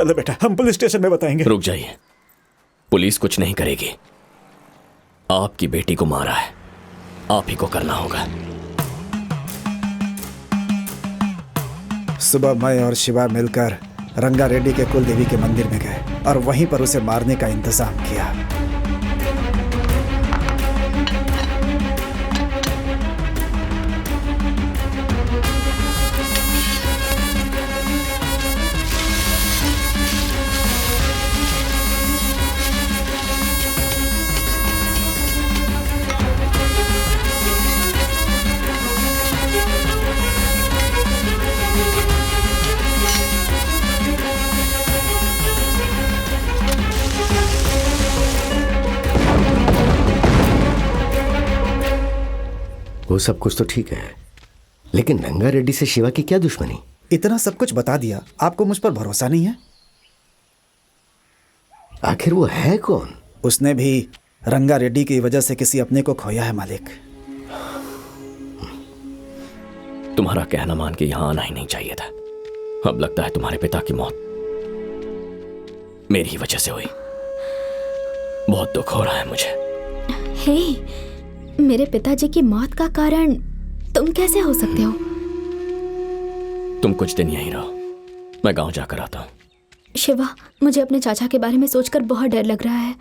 चलो बेटा, हम पुलिस स्टेशन में बताएंगे। रुक जाइए, पुलिस कुछ नहीं करेगी। आपकी बेटी को मारा है, आप ही को करना होगा। सुबह मैं और शिवा मिलकर रंगा रेड्डी के कुल देवी के मंदिर में गए और वहीं पर उसे मारने का इंतजाम किया। वो सब कुछ तो ठीक है, लेकिन रंगा रेड्डी से शिवा की क्या दुश्मनी? इतना सब कुछ बता दिया, आपको मुझ पर भरोसा नहीं है? आखिर वो है कौन? उसने भी रंगा रेड्डी की वजह से किसी अपने को खोया है मालिक। तुम्हारा कहना मान के यहां आना ही नहीं चाहिए था। अब लगता है तुम्हारे पिता की मौत मेरी ही वजह से हुई। बहुत दुख हो रहा है मुझे। हे, मेरे पिताजी की मौत का कारण तुम कैसे हो सकते हो? तुम कुछ दिन यहीं रहो, मैं गांव जाकर आता हूं। शिवा, मुझे अपने चाचा के बारे में सोचकर बहुत डर लग रहा है।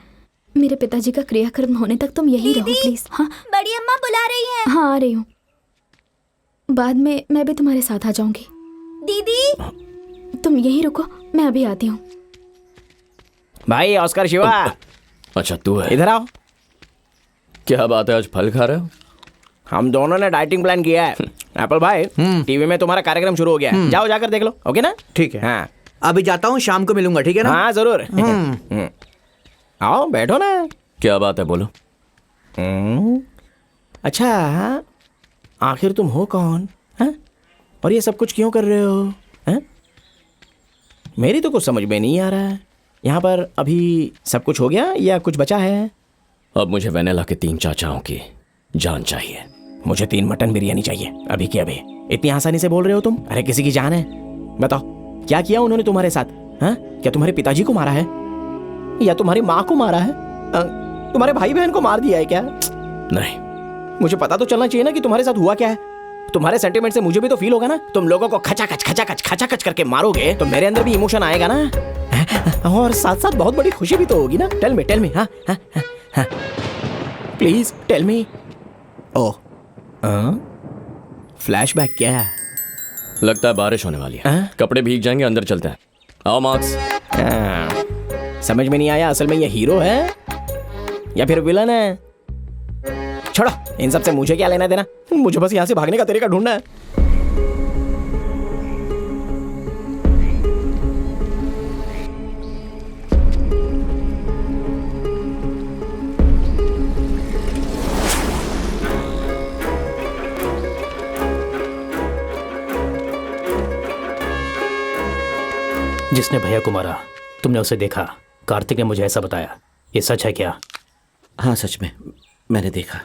मेरे पिताजी का क्रियाक्रम होने तक तुम यहीं रहो प्लीज। हाँ, बड़ी अम्मा बुला रही है। हाँ, आ रही हूँ। बाद में मैं भी तुम्हारे साथ आ जाऊंगी। दीदी, तुम यहीं रुको, मैं अभी आती हूँ। भाई ऑस्कर शिवा। अच्छा तू है, इधर आओ। क्या बात है, आज फल खा रहे हो? हम दोनों ने डाइटिंग प्लान किया है। एप्पल भाई, टीवी में तुम्हारा कार्यक्रम शुरू हो गया है, जाओ जाकर देख लो। ओके ना? ठीक है। हाँ, अभी जाता हूँ, शाम को मिलूंगा, ठीक है ना? हाँ जरूर। आओ बैठो ना। क्या बात है, बोलो। अच्छा, आखिर तुम हो कौन? हा? और ये सब कुछ क्यों कर रहे हो? हा? मेरी तो कुछ समझ में नहीं आ रहा है। यहाँ पर अभी सब कुछ हो गया या कुछ बचा है? अब मुझे वेनेला के 3 चाचाओं की जान चाहिए। मुझे 3 मटन बिरयानी चाहिए, अभी के अभी। इतनी आसानी से बोल रहे हो तुम? अरे किसी की जान है। बताओ क्या किया उन्होंने तुम्हारे साथ? हाँ, क्या तुम्हारे पिताजी को मारा है या तुम्हारी माँ को मारा है? तुम्हारे भाई बहन को मार दिया है क्या? नहीं, मुझे पता तो चलना चाहिए ना कि तुम्हारे साथ हुआ क्या है। तुम्हारे सेंटीमेंट से मुझे भी तो फील होगा ना। तुम लोगों को खचाखच करके मारोगे तो मेरे अंदर भी इमोशन आएगा ना, और साथ साथ बहुत बड़ी खुशी भी तो होगी ना। Tell me. हाँ please tell me. Oh, flashback क्या? लगता है बारिश होने वाली है। कपड़े भीग जाएंगे, अंदर चलते हैं। आओ मार्क्स। समझ में नहीं आया, असल में ये हीरो है या फिर विलन है? छोड़ो, इन सब से मुझे क्या लेना देना। मुझे बस यहाँ से भागने का तरीका ढूंढना है। जिसने भैया को मारा, तुमने उसे देखा। कार्तिक ने मुझे ऐसा बताया, ये सच है क्या? हाँ सच में, मैंने देखा।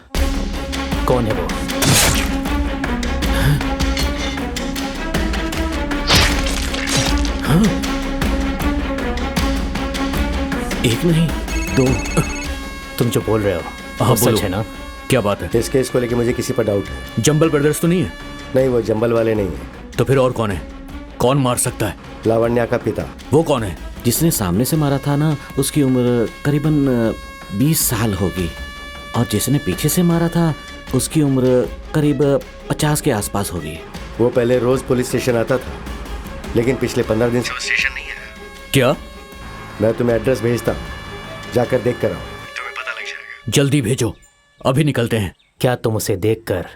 कौन है वो? हाँ? एक नहीं 2। तुम जो बोल रहे हो हाँ, सच है ना? क्या बात है? इस केस को लेकर मुझे किसी पर डाउट है। जंबल ब्रदर्स तो नहीं है? नहीं, वो जंबल वाले नहीं है। तो फिर और कौन है? कौन मार सकता है? लावण्या का पिता। वो कौन है? जिसने सामने से मारा था ना, उसकी उम्र करीबन 20 साल होगी, और जिसने पीछे से मारा था उसकी उम्र करीब 50 के आसपास होगी। वो पहले रोज पुलिस स्टेशन आता था, लेकिन पिछले 15 दिन से वो स्टेशन नहीं है। क्या? मैं तुम्हें एड्रेस भेजता हूँ, जाकर देख कर आओ, तुम्हें पता लग जाएगा। जल्दी भेजो, अभी निकलते हैं। क्या तुम उसे देखकर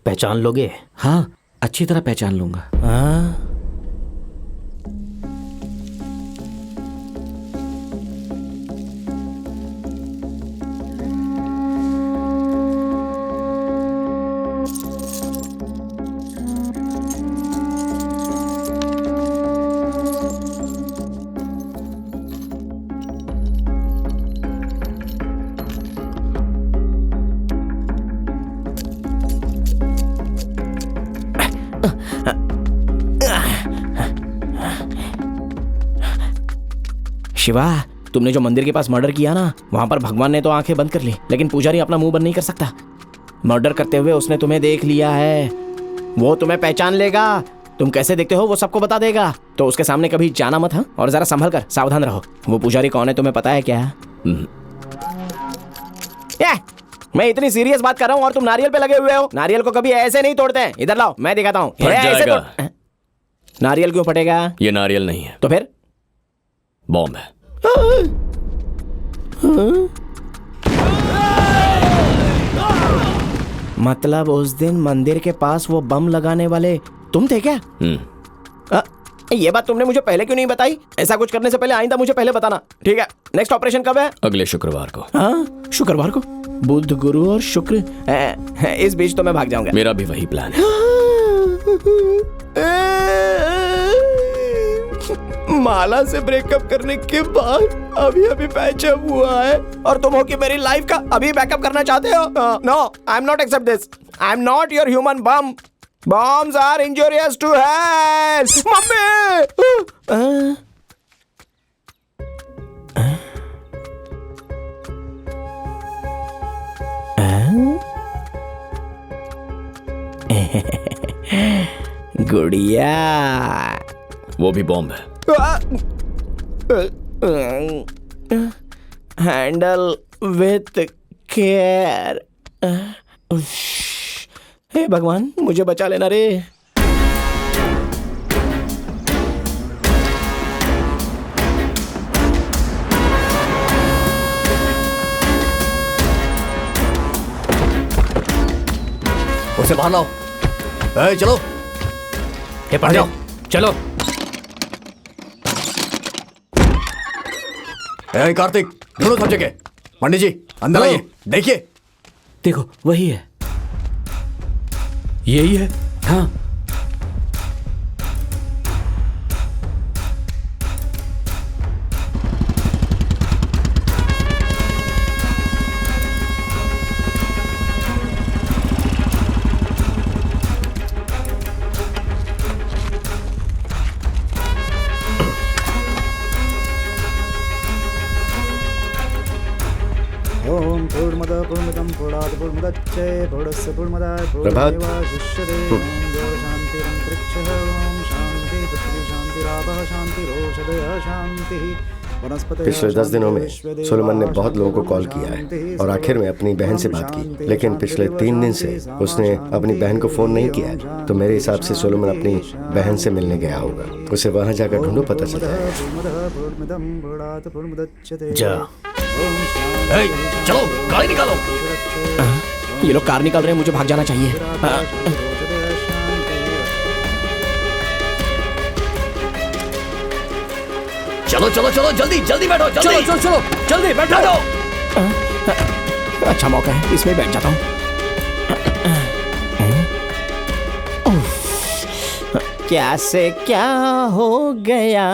पहचान लोगे? हाँ, अच्छी तरह पहचान लूंगा। हाँ? शिवा, तुमने जो मंदिर के पास मर्डर किया ना, वहां पर भगवान ने तो आंखें बंद कर ली, लेकिन पुजारी अपना मुंह बंद नहीं कर सकता। मर्डर करते हुए उसने तुम्हें देख लिया है, वो तुम्हें पहचान लेगा। तुम कैसे दिखते हो वो सबको बता देगा, तो उसके सामने कभी जाना मत। हाँ, और जरा संभल कर, सावधान रहो। वो पुजारी कौन है तुम्हें पता है क्या? मैं इतनी सीरियस बात कर रहा हूँ और तुम नारियल पे लगे हुए हो। नारियल को कभी ऐसे नहीं तोड़ते हैं। इधर लाओ, मैं दिखाता हूँ। नारियल क्यों फटेगा? ये नारियल नहीं है। तो फिर? बॉम्ब है। मतलब उस दिन मंदिर के पास वो बम लगाने वाले तुम थे क्या? ये बात तुमने मुझे पहले क्यों नहीं बताई? ऐसा कुछ करने से पहले आइंदा मुझे पहले बताना, ठीक है? नेक्स्ट ऑपरेशन कब है? अगले शुक्रवार को। हाँ, शुक्रवार को? बुध, गुरु और शुक्र, इस बीच तो मैं भाग जाऊंगा। मेरा भी वही प्लान है। माला से ब्रेकअप करने के बाद अभी पैचअप हुआ है और तुम हो कि मेरी लाइफ का अभी बैकअप करना चाहते हो? No, I am not except this. I am not your human bomb. Bombs are injurious to health. मम्मी! गुड़िया, वो भी बॉम्ब है। Handle with care. हे भगवान, मुझे बचा लेना रे। उसे बाहर लाओ। चलो, हे पढ़ जाओ, चलो। कार्तिक, ढूंढो सब जगह। पंडित जी, अंदर आइए, देखिए। देखो, वही है, यही है। हाँ, ओम पूर्णमदः पूर्णमिदं पूर्णात् पूर्णमुदच्यते पूर्णस्य पूर्णमादाय पूर्णमेवावशिष्यते। ओम शान्तिरन्तरिक्षः। ओम शान्ति पृथ्वी शान्तिरापः शान्तिरोषधयः शान्तिः। पिछले 10 दिनों में सुलेमान ने बहुत लोगों को कॉल किया है और आखिर में अपनी बहन से बात की, लेकिन पिछले 3 दिन से उसने अपनी बहन को फोन नहीं किया है। तो मेरे हिसाब से सुलेमान अपनी बहन से मिलने गया होगा। उसे वहां जाकर ढूंढो, पता चल जाएगा। चलो, गाड़ी निकालो। ये लोग कार निकाल रहे हैं, मुझे भाग जाना चाहिए। चलो चलो चलो, जल्दी जल्दी बैठो, जल्दी। चलो चलो चलो, जल्दी बैठो। अच्छा मौका है, इसमें बैठ जाता हूँ। क्या से क्या हो गया,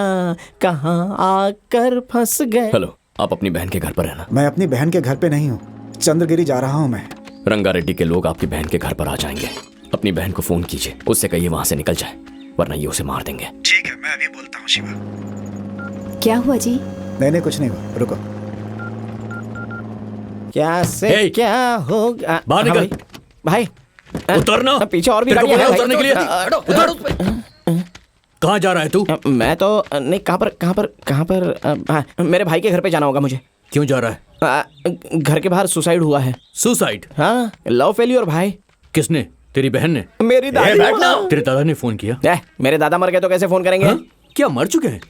कहाँ आकर फंस गए। हेलो, आप अपनी बहन के घर पर रहना। मैं अपनी बहन के घर पे नहीं हूँ, चंद्रगिरी जा रहा हूँ मैं। रंगारेड्डी के लोग आपकी बहन के घर पर आ जाएंगे। अपनी बहन को फोन कीजिए, उससे कहिए वहां से निकल जाए, वरना ये उसे मार देंगे। ठीक है, मैं अभी बोलता हूँ। शिवा, क्या हुआ जी? नहीं कुछ नहीं हुआ, रुको। क्या से क्या होगा। बाहर निकल भाई, उतरना। पीछे और भी गाड़ियां हैं। उतरने के लिए उतर उस पे। कहाँ जा रहा है तू? मैं तो नहीं, कहाँ पर मेरे भाई के घर पे जाना होगा मुझे। क्यों जा रहा है? घर के बाहर सुसाइड हुआ है। सुसाइड? हाँ, लव फेल्योर भाई। किसने? तेरी बहन ने? मेरी दादी। तेरे दादा ने फोन किया? मेरे दादा मर गए तो कैसे फोन करेंगे? क्या मर चुके हैं?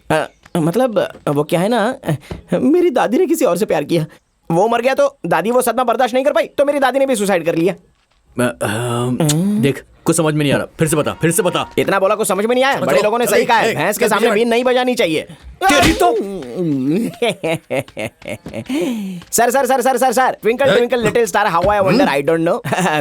मतलब वो क्या है ना, मेरी दादी ने किसी और से प्यार किया, वो मर गया तो दादी वो सदमा बर्दाश्त नहीं कर पाई, तो मेरी दादी ने भी सुसाइड कर लिया। देख, कुछ समझ में नहीं आ रहा, फिर से बता। इतना बोला कुछ समझ में नहीं आया? बड़े लोगों ने सही कहा है, भैंस के सामने बीन नहीं बजानी चाहिए। Sir, twinkle little star, how I wonder, I don't know.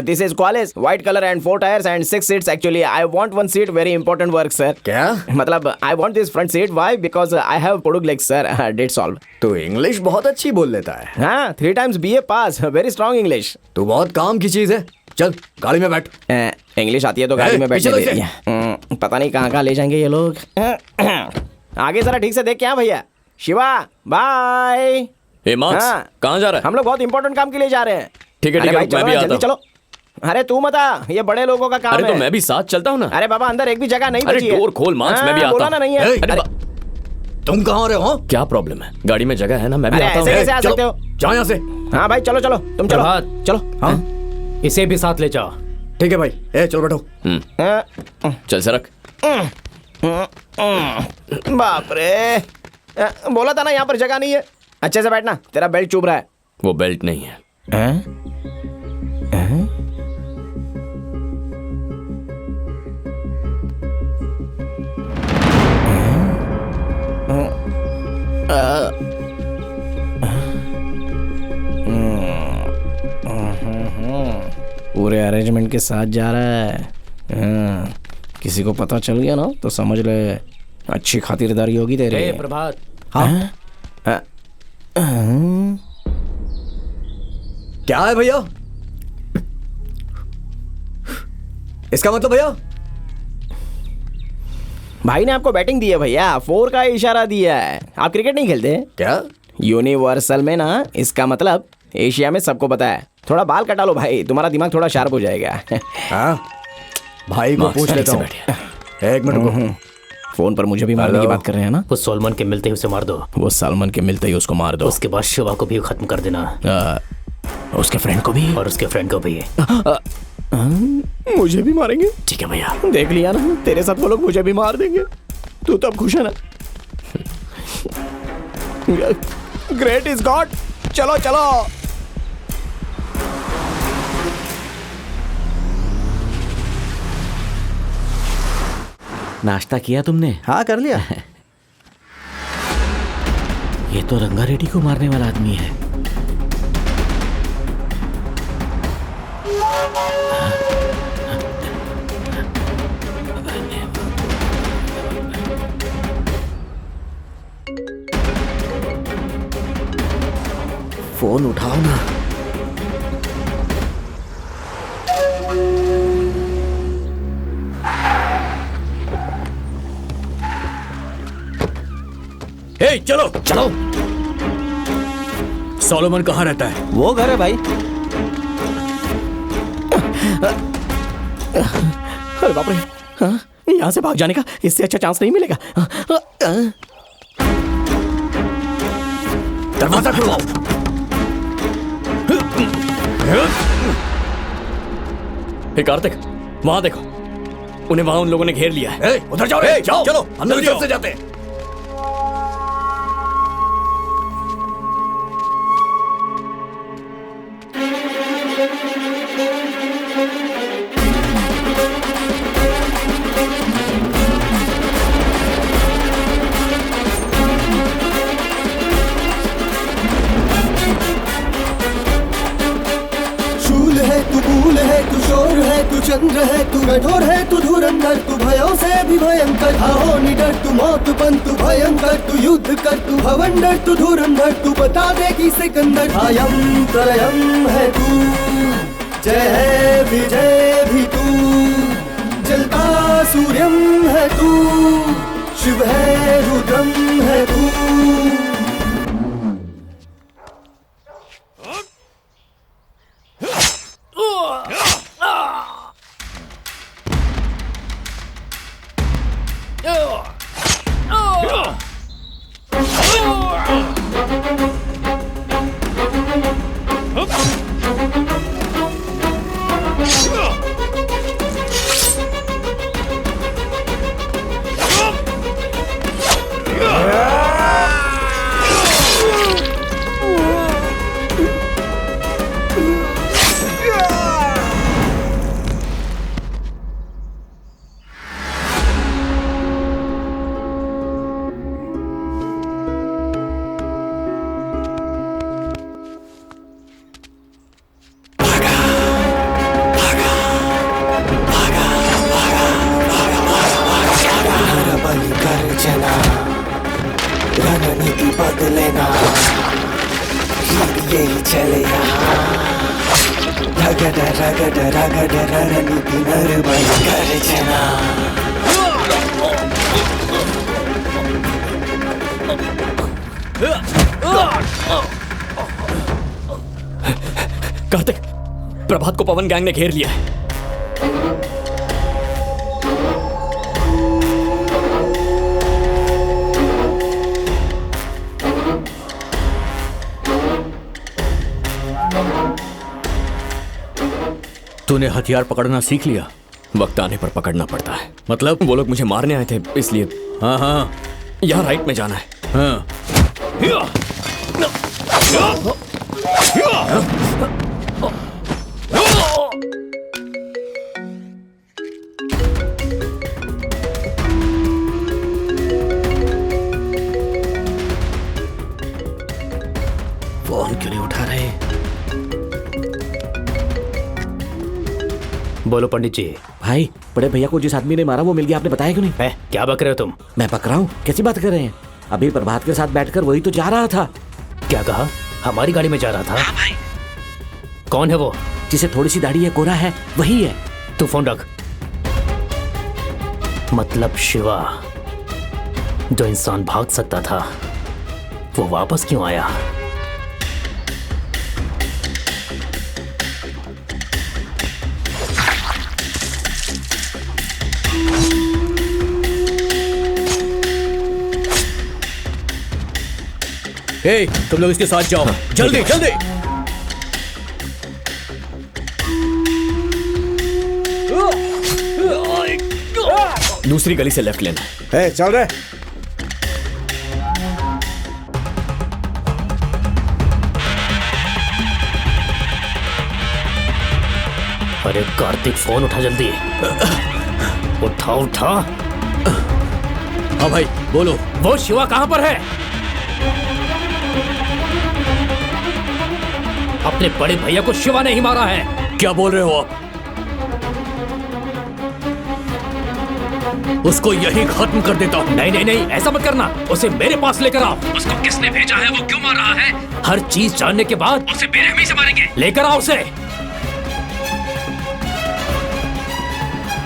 This is Qualis, white color and 4 tires and 6 seats actually. I want one seat, very important work sir. क्या? मतलब I want this front seat, why? Because I have podug legs sir. Did solve. तो English बहुत अच्छी बोल लेता है। हाँ, 3 times BA pass, very strong English. तो बहुत काम की चीज है। चल गाड़ी में बैठ। इंग्लिश आती है तो गाड़ी में बैठने दे दिया। पता नहीं कहाँ ले जाएंगे ये लोग। आगे जरा ठीक से देख क्या भैया। शिवा बाय। ए मार्क्स, कहाँ जा रहा है? हम लोग बहुत इंपॉर्टेंट काम के लिए जा रहे हैं। ठीक है अरे भाई, मैं भी आता हूँ। चलो। अरे तू मत आ, ये बड़े लोगों का काम है। अरे तो मैं भी साथ चलता हूँ ना। अरे बाबा अंदर एक भी जगह नहीं बची है। अरे डोर खोल मार्क्स, मैं भी आता बोला हूँ। ना नहीं है। अरे तुम कहाँ रहे हो? क्या प्रॉब्लम है? गाड़ी में जगह है ना, मैं भी आता हूँ। कैसे आ सकते हो? जाओ यहाँ से। हाँ भाई चलो चलो, तुम चलो चलो। हाँ इसे भी साथ ले जाओ। ठीक है भाई, चलो बैठो। चल सरक। बाप रे, बोला था ना यहाँ पर जगह नहीं है। अच्छे से बैठना, तेरा बेल्ट चुभ रहा है। वो बेल्ट नहीं है। पूरे अरेंजमेंट के साथ जा रहा है। किसी को पता चल गया ना तो समझ ले अच्छी खातिरदारी होगी तेरे। प्रभात। हाँ? क्या है भैया? इसका मतलब भैया? भाई ने आपको बैटिंग दी है भैया, 4 का इशारा दिया है। आप क्रिकेट नहीं खेलते क्या? यूनिवर्सल में ना, इसका मतलब एशिया में सबको पता है। थोड़ा बाल कटा लो भाई, तुम्हारा दिमाग थोड़ा शार्प हो जाएगा। हाँ? भाई को पूछ लेता हूँ। एक मिनट रुको। फोन पर मुझे भी मारने की बात कर रहे हैं ना? वो सलमान के मिलते ही उसे मार दो। वो सलमान के मिलते ही उसको मार दो। उसके बाद शिवा को भी खत्म कर देना। उसके फ्रेंड को भी? और उसके फ्रेंड को भी। मुझे भी मारेंगे? ठीक है भैया। देख लिया ना, तेरे साथ वो लोग मुझे भी मार देंगे। तू तो अब खुश है ना? Great is God. चलो चलो। नाश्ता किया तुमने? हाँ कर लिया। ये तो रंगा रेड्डी को मारने वाला आदमी है। फोन उठाओ ना। चलो चलो। सोलोमन कहाँ रहता है? वो घर है भाई। अरे बाप रे, यहाँ से भाग जाने का इससे अच्छा चांस नहीं मिलेगा। दरवाजा खुलवाओ। कार्तिक, वहां देखो, उन्हें वहां उन लोगों ने घेर लिया है। उधर जाओ रे, जाओ। चलो अंदर की तरफ से जाते हैं। चंद्र है तू, कठोर है तू, धुरंधर तू, भयों से भी भयंकर, हो निडर तू, मौत बन तू भयंकर, तू युद्ध कर तू, भवंडर तू, धुरंधर तू, बता दे कि सिकंदर। अयम प्रलयम है तू, जय है विजय भी तू, जलता सूर्यम है तू, शिव है रुद्रम है तू। रणनीति बदलेना, यही चले यहाँ, रगड़ रगड़ रगड़ रणनीति नरबल कर जना। कार्तिक, प्रभात को पवन गैंग ने घेर लिया है। तूने हथियार पकड़ना सीख लिया? वक्त आने पर पकड़ना पड़ता है। मतलब? वो लोग मुझे मारने आए थे, इसलिए। हाँ हाँ, यहाँ राइट में जाना है। हाँ। फोन क्यों नहीं उठा रहे? बोलो पंडित जी। भाई, बड़े भैया को जिस आदमी ने मारा वो मिल गया, आपने बताया क्यों नहीं? क्या बक रहे हो तुम? मैं बक रहा हूँ? कैसी बात कर रहे हैं? अभी प्रभात के साथ बैठकर वही तो जा रहा था। क्या कहा? हमारी गाड़ी में जा रहा था? हाँ भाई। कौन है वो? जिसे थोड़ी सी दाढ़ी है, गोरा है, वही है। तू फोन रख। मतलब शिवा, जो इंसान भाग सकता था, वो वापस क्यों आया? हे, तुम लोग इसके साथ जाओ। जल्दी जल्दी। दूसरी गली से लेफ्ट लेना है। चल रहे। अरे कार्तिक, फोन उठा जल्दी। उठा उठा। हाँ भाई, बोलो। वो शिवा कहां पर है? अपने बड़े भैया को शिवा ने ही मारा है। क्या बोल रहे हो आप? उसको यही खत्म कर देता हूं। नहीं नहीं नहीं, ऐसा मत करना। उसे मेरे पास लेकर आओ। उसको किसने भेजा है, वो क्यों मार रहा है, हर चीज जानने के बाद उसे बेरहमी से मारेंगे। लेकर आओ उसे।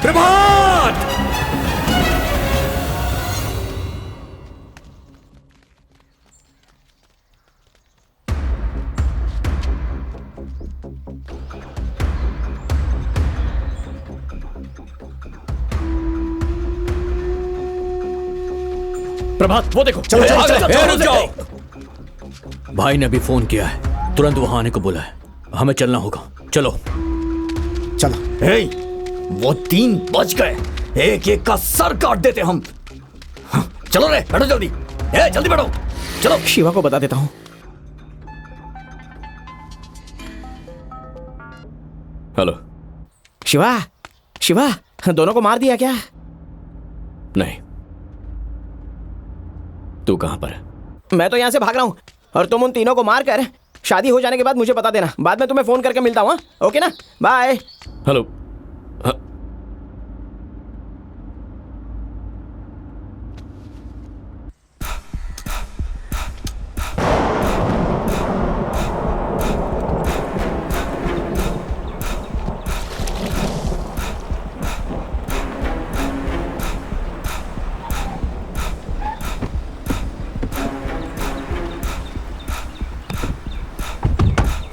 प्रभात! प्रभात, वो देखो। चलो चलो चलो जाओ। भाई ने अभी फोन किया है, तुरंत वहां आने को बोला है। हमें चलना होगा, चलो। चलो। वो 3 बज गए, एक एक का सर काट देते हम। चलो रे, बैठो जल्दी। जल्दी बैठो। चलो। शिवा को बता देता हूं। हेलो शिवा, शिवा, दोनों को मार दिया क्या? नहीं। तू कहां पर है? मैं तो यहां से भाग रहा हूं और तुम उन तीनों को मार कर शादी हो जाने के बाद मुझे बता देना। बाद में तुम्हें फोन करके मिलता हूं। ओके ना? बाय। हेलो।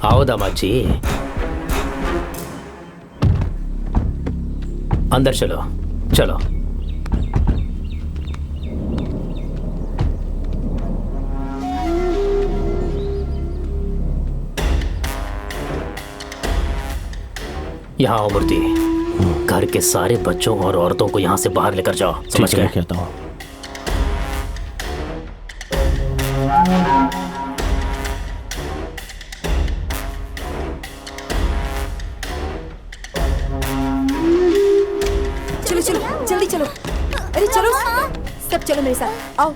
आओ दामाद जी, अंदर चलो चलो। यहाँ आओ मूर्ति। घर के सारे बच्चों और औरतों को यहाँ से बाहर लेकर जाओ। समझ गए? कहता हूँ। चलो चलो जल्दी चलो। अरे चलो सब, चलो मेरे साथ आओ।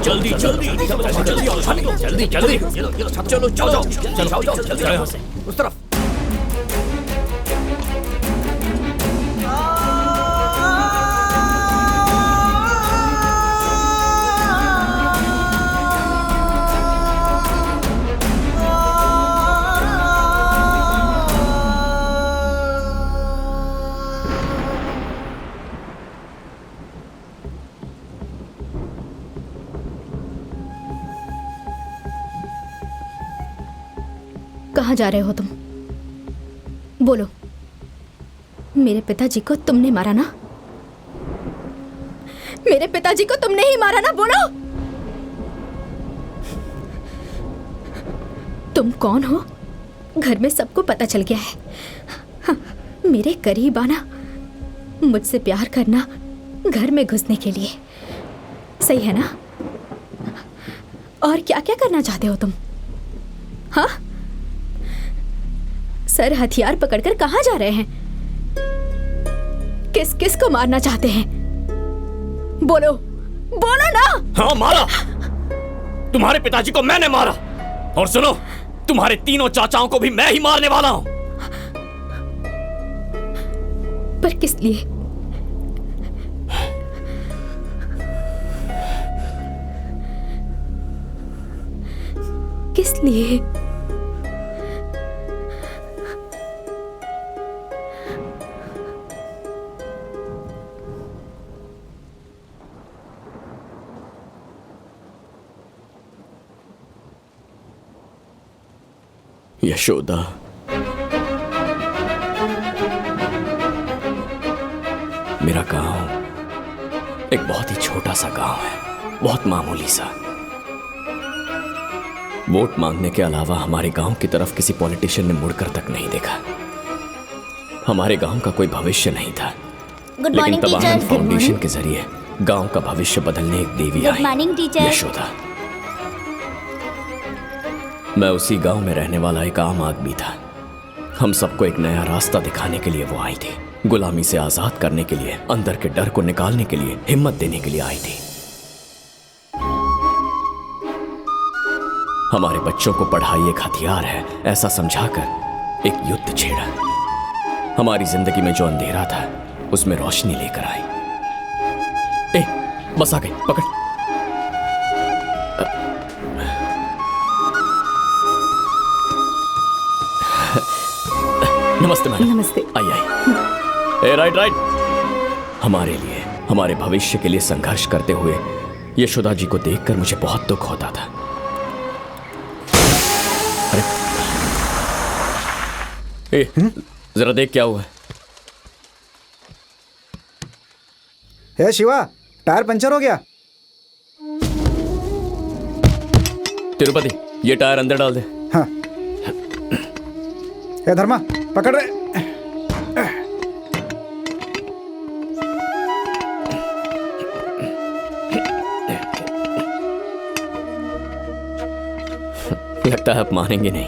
जल्दी जल्दी जल्दी जल्दी चलो चलो चलो यहाँ से उस तरफ। कहाँ जा रहे हो तुम? बोलो। मेरे पिताजी को तुमने मारा ना? मेरे पिताजी को तुमने ही मारा ना? बोलो। तुम कौन हो? घर में सबको पता चल गया है। हाँ, मेरे करीब आना, मुझसे प्यार करना, घर में घुसने के लिए, सही है ना? और क्या क्या करना चाहते हो तुम? हाँ, सर हथियार पकड़कर कहाँ जा रहे हैं? किस किस को मारना चाहते हैं? बोलो, बोलो ना। हाँ, मारा। तुम्हारे पिताजी को मैंने मारा, और सुनो, तुम्हारे तीनों चाचाओं को भी मैं ही मारने वाला हूं। पर किस लिए? किस लिए? यशोदा, मेरा गांव एक बहुत ही छोटा सा गांव है, बहुत मामूली सा। वोट मांगने के अलावा हमारे गांव की तरफ किसी पॉलिटिशियन ने मुड़कर तक नहीं देखा। हमारे गांव का कोई भविष्य नहीं था, लेकिन तबाहन फाउंडेशन के जरिए गांव का भविष्य बदलने एक देवी आई, यशोदा। मैं उसी गांव में रहने वाला एक आम आदमी था। हम सबको एक नया रास्ता दिखाने के लिए वो आई थी, गुलामी से आजाद करने के लिए, अंदर के डर को निकालने के लिए, हिम्मत देने के लिए आई थी। हमारे बच्चों को पढ़ाई एक हथियार है ऐसा समझाकर एक युद्ध छेड़ा। हमारी जिंदगी में जो अंधेरा था उसमें रोशनी लेकर आई। बस आ गई, पकड़। नमस्ते मैडम। नमस्ते। आई। राइट। हमारे लिए, हमारे भविष्य के लिए संघर्ष करते हुए यशोदा जी को देखकर मुझे बहुत दुख होता था। अरे जरा देख क्या हुआ है। शिवा, टायर पंचर हो गया। तिरुपति, ये टायर अंदर डाल दे। हाँ। ए धर्मा, पकड़ रहे। लगता है आप मानेंगे नहीं।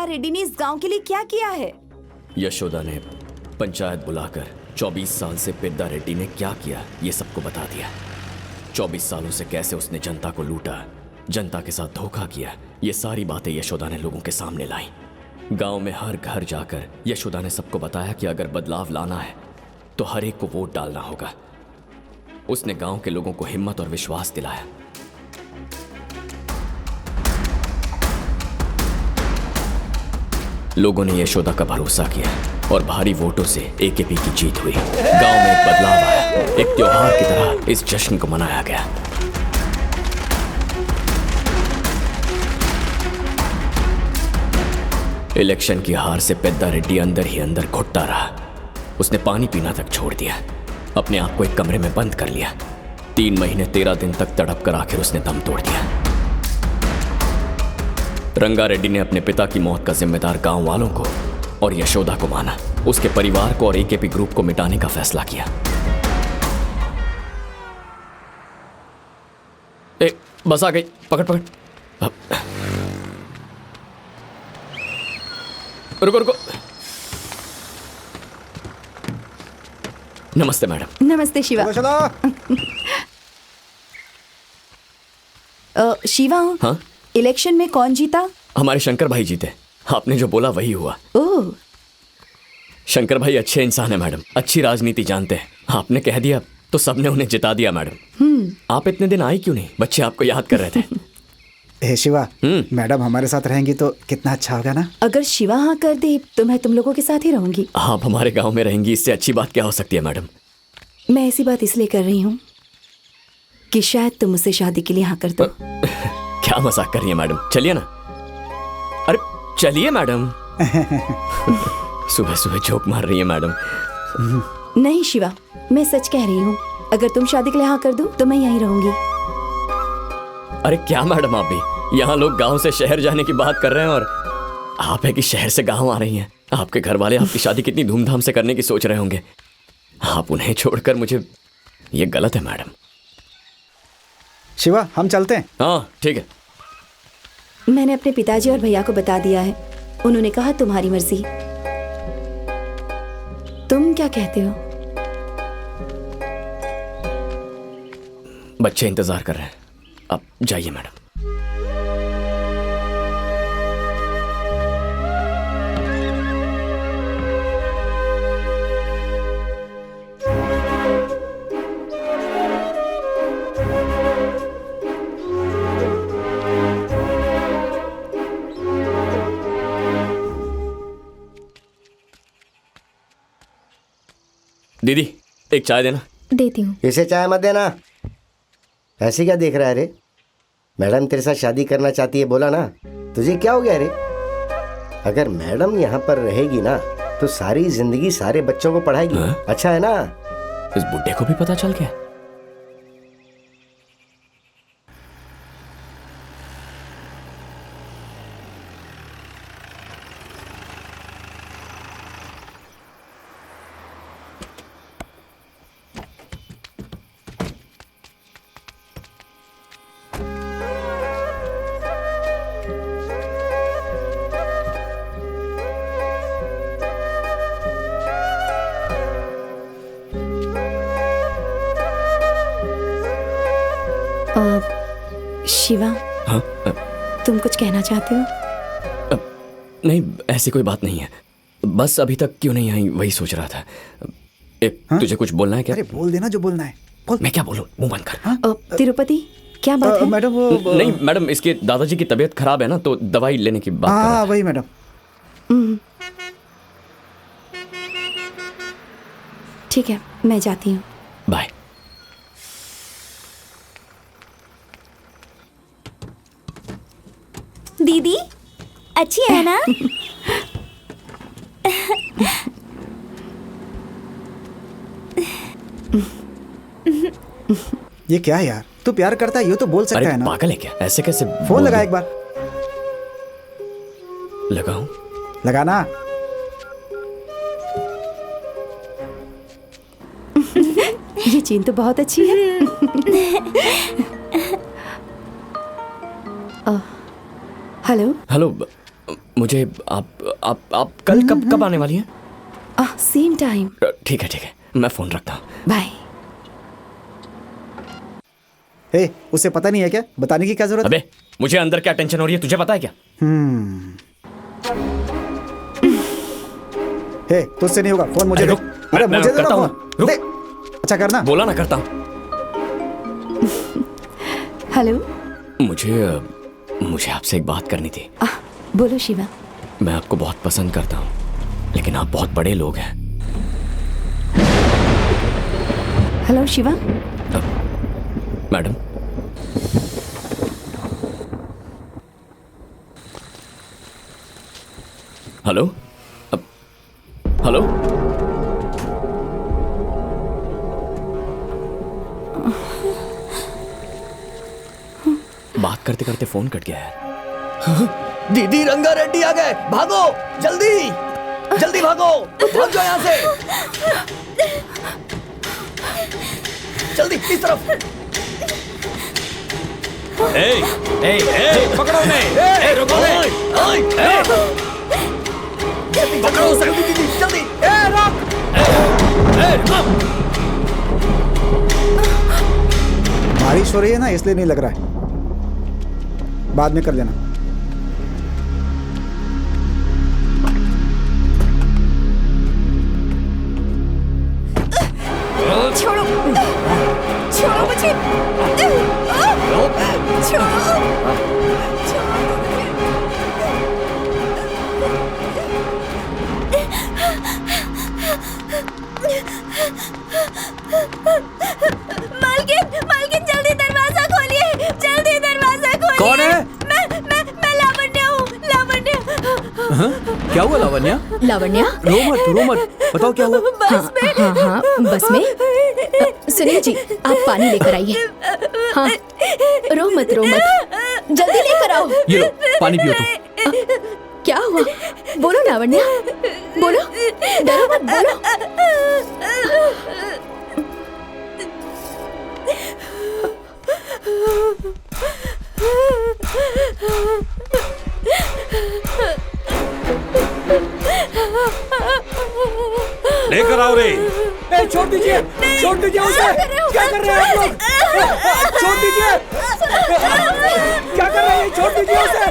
रेड्डी ने इस गांव के लिए क्या किया है? यशोदा ने पंचायत बुलाकर 24 साल से पेद्दा रेड्डी ने क्या किया ये सबको बता दिया। 24 सालों से कैसे उसने जनता को लूटा, जनता के साथ धोखा किया, ये सारी बातें यशोदा ने लोगों के सामने लाई। गांव में हर घर जाकर यशोदा ने सबको बताया कि अगर बदलाव लाना है तो हर एक को वोट डालना होगा। उसने गांव के लोगों को हिम्मत और विश्वास दिलाया। लोगों ने यशोदा का भरोसा किया और भारी वोटों से एकेपी की जीत हुई। गांव में एक बदलाव आया, एक त्योहार की तरह इस जश्न को मनाया गया। इलेक्शन की हार से पेद्दा रेड्डी अंदर ही अंदर घुटता रहा। उसने पानी पीना तक छोड़ दिया, अपने आप को एक कमरे में बंद कर लिया। 3 महीने 13 दिन तक तड़प कर आखिर उसने दम तोड़ दिया। रंगा रेड्डी ने अपने पिता की मौत का जिम्मेदार गांव वालों को और यशोदा को माना, उसके परिवार को और एकेपी ग्रुप को मिटाने का फैसला किया। बस आ गई, पकड़ पकड़। रुको रुको। नमस्ते मैडम। नमस्ते शिवा। शिवा, हाँ? इलेक्शन में कौन जीता? हमारे शंकर भाई जीते। आपने जो बोला वही हुआ। ओह, शंकर भाई अच्छे इंसान है मैडम, अच्छी राजनीति जानते हैं। आपने कह दिया तो सबने उन्हें जिता दिया मैडम। आप इतने दिन आई क्यों नहीं? बच्चे आपको याद कर रहे थे। हे शिवा, मैडम हमारे साथ रहेंगी तो कितना अच्छा होगा ना। अगर शिवा हाँ कर दे तो मैं तुम लोगों के साथ ही रहूंगी। आप हमारे गांव में रहेंगी, इससे अच्छी बात क्या हो सकती है मैडम? मैं ऐसी बात इसलिए कर रही हूँ कि शायद तुम मुझसे शादी के लिए हाँ कर दो। क्या मजाक कर रही है मैडम? चलिए ना। अरे चलिए मैडम। सुबह सुबह जोक मार रही है मैडम। नहीं शिवा, मैं सच कह रही हूँ। अगर तुम शादी के लिए हाँ कर दो तो मैं यहीं रहूंगी। अरे क्या मैडम, आप भी यहाँ लोग गांव से शहर जाने की बात कर रहे हैं और आप है कि शहर से गांव आ रही हैं। आपके घर वाले आपकी शादी कितनी धूमधाम से करने की सोच रहे होंगे। आप उन्हें छोड़कर मुझे, ये गलत है मैडम। शिवा, हम चलते हैं। हाँ ठीक है। मैंने अपने पिताजी और भैया को बता दिया है। उन्होंने कहा तुम्हारी मर्जी। तुम क्या कहते हो? बच्चे इंतजार कर रहे हैं, अब जाइए मैडम। दीदी एक चाय देना। देती हूँ। इसे चाय मत देना। ऐसे क्या देख रहा है रे? मैडम तेरे साथ शादी करना चाहती है, बोला ना। तुझे क्या हो गया रे? अगर मैडम यहाँ पर रहेगी ना तो सारी जिंदगी सारे बच्चों को पढ़ाएगी। अच्छा है ना? इस बुड्ढे को भी पता चल गया। शिवा, हाँ? तुम कुछ कहना चाहते हो? नहीं, ऐसी कोई बात नहीं है। बस अभी तक क्यों नहीं आई वही सोच रहा था। तुझे कुछ बोलना है क्या? अरे बोल देना जो बोलना है। बोल। मैं क्या बोलूं? मुंह बंद कर। तिरुपति, क्या बात है? मैडम वो नहीं मैडम, इसके दादाजी की तबीयत खराब है ना, तो दवाई लेने की बात कर रहा था। वही मैडम। ठीक है, मैं जाती हूँ। बाय। दीदी अच्छी है ना? ये क्या है यार? तू प्यार करता है ये तो बोल सकता है ना। पागल है क्या? ऐसे कैसे? फोन लगा एक बार। लगाऊं? लगाना। ये चीन तो बहुत अच्छी है। हेलो। हेलो, मुझे आप कल कब आने वाली हैं? Same time. ठीक है, मैं फोन रखता हूँ। बाय। उसे पता नहीं है क्या? बताने की क्या जरूरत? अबे मुझे अंदर क्या टेंशन हो रही है, तुझे पता है क्या? तुझसे नहीं होगा। फोन मुझे दे। अरे मुझे दे ना फोन। दे। अच्छा करना। बोला ना करता हूँ। हेलो। मुझे आपसे एक बात करनी थी। बोलो शिवा। मैं आपको बहुत पसंद करता हूँ, लेकिन आप बहुत बड़े लोग हैं। Hello Shiva. Madam, hello hello. बात करते करते फोन कट गया है। दीदी रंगा रेड्डी आ गए, भागो जल्दी जल्दी भागो, भाग जाओ यहाँ से, जल्दी इस तरफ। पकड़ो उन्हें, रुको पकड़ो उसे, जल्दी रोक। बारिश हो रही है ना, इसलिए नहीं लग रहा है, बाद में कर लेना। छोड़ो छोड़ो मुझे, छोड़ो। मालकिन जल्दी दरवाजा खोलिए, जल्दी दरवाजा खोलिए। कौन है? मैं लावण्या हूँ, लावण्या। क्या हुआ लावण्या? लावण्या, रो मत, बताओ क्या हुआ? हाँ, बस में। सुनील जी, आप पानी लेकर आइए। हाँ, रो मत, जल्दी लेकर आओ। ये लो, पानी पियो तुम। क्या हुआ? बोलो लावण्या, बोलो, डरो मत, बोलो। लेकर आओ रे। छोड़ दीजिए उसे, क्या कर रहे हैं आप लोग? छोड़ दीजिए, क्या कर रहे हैं? छोड़ दीजिए उसे।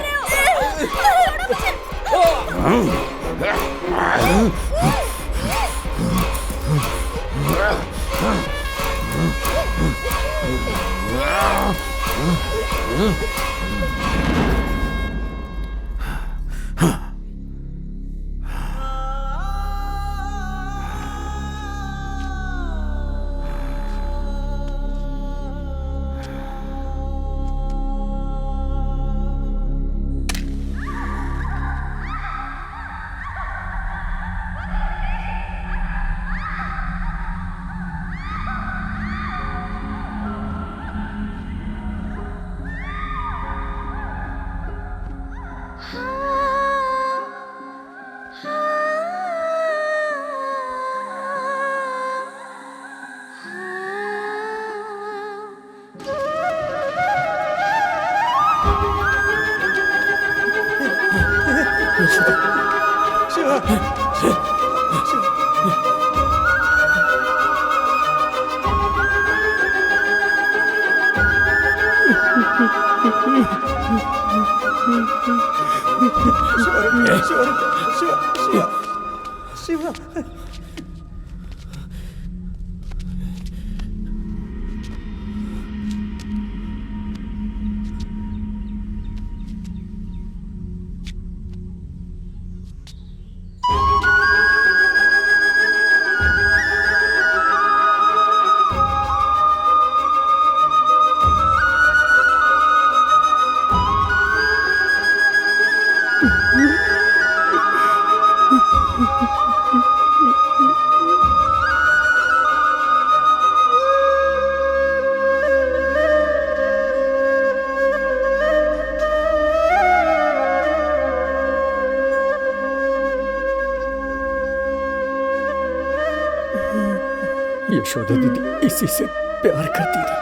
यशोदा दीदी इसी से प्यार करती थी।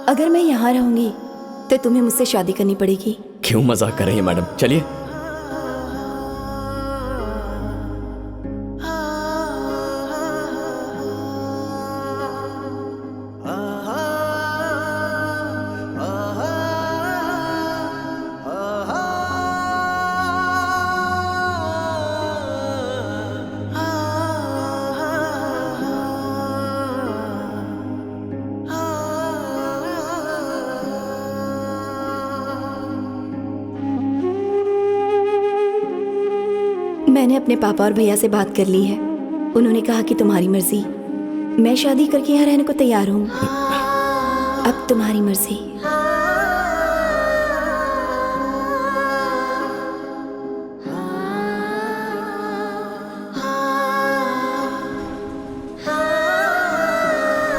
अगर मैं यहाँ रहूंगी तो तुम्हें मुझसे शादी करनी पड़ेगी। क्यों मजाक कर रही है मैडम, चलिए। मैंने अपने पापा और भैया से बात कर ली है। उन्होंने कहा कि तुम्हारी मर्जी। मैं शादी करके यहाँ रहने को तैयार हूँ। अब तुम्हारी मर्जी।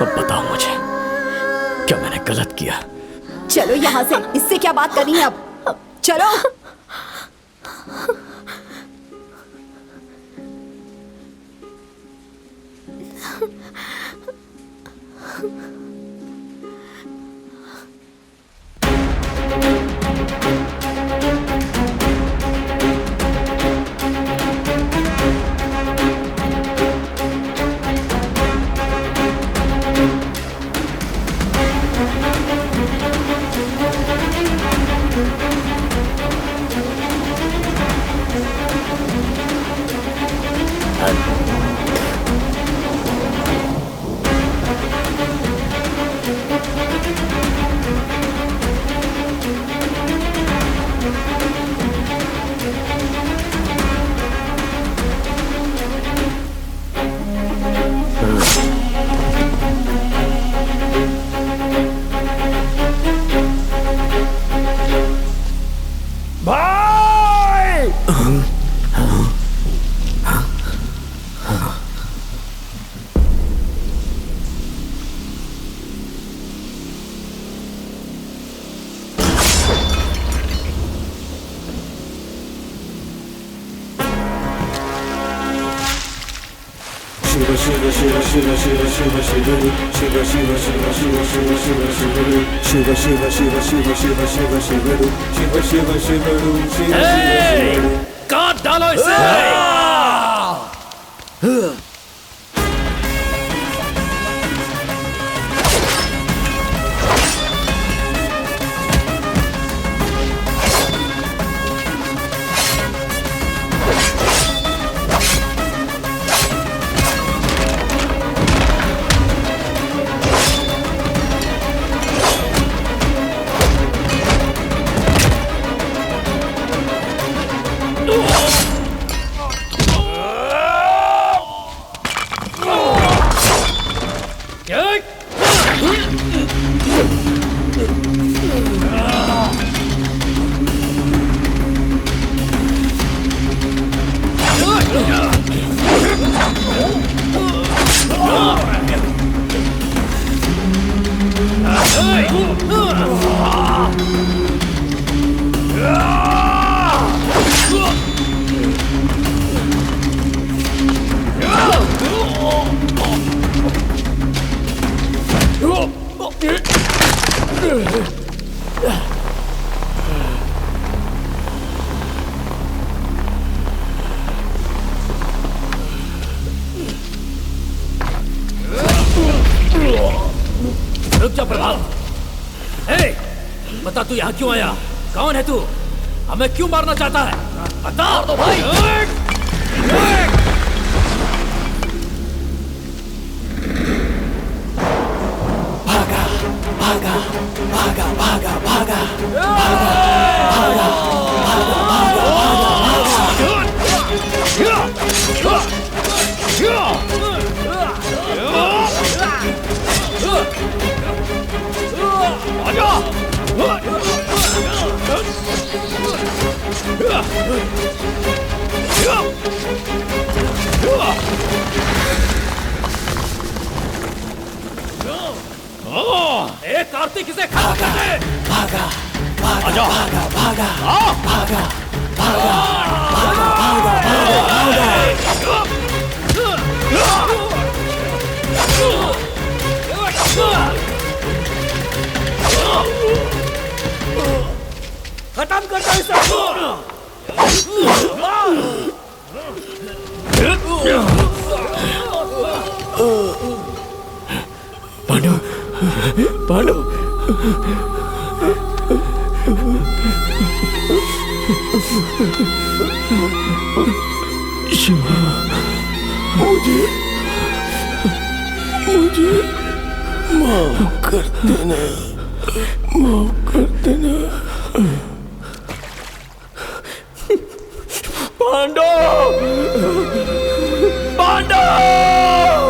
अब बताओ मुझे, क्या मैंने गलत किया? चलो यहाँ से, इससे क्या बात करनी है अब? चलो। काट डालो इसे। रुक जा प्रभात। बता तू यहाँ क्यों आया? कौन है तू? हमें क्यों मारना चाहता है? बता तो भाई। भागा भागा भागा भागा भागा भागा कार्तिक इसे खा कर दे। भागा भागा भागा भागा भागा भागा भागा खत्म कर दो इसे। पांडु पांडु शिवा मुझे माफ कर देना, माफ कर देना। पांडव पांडव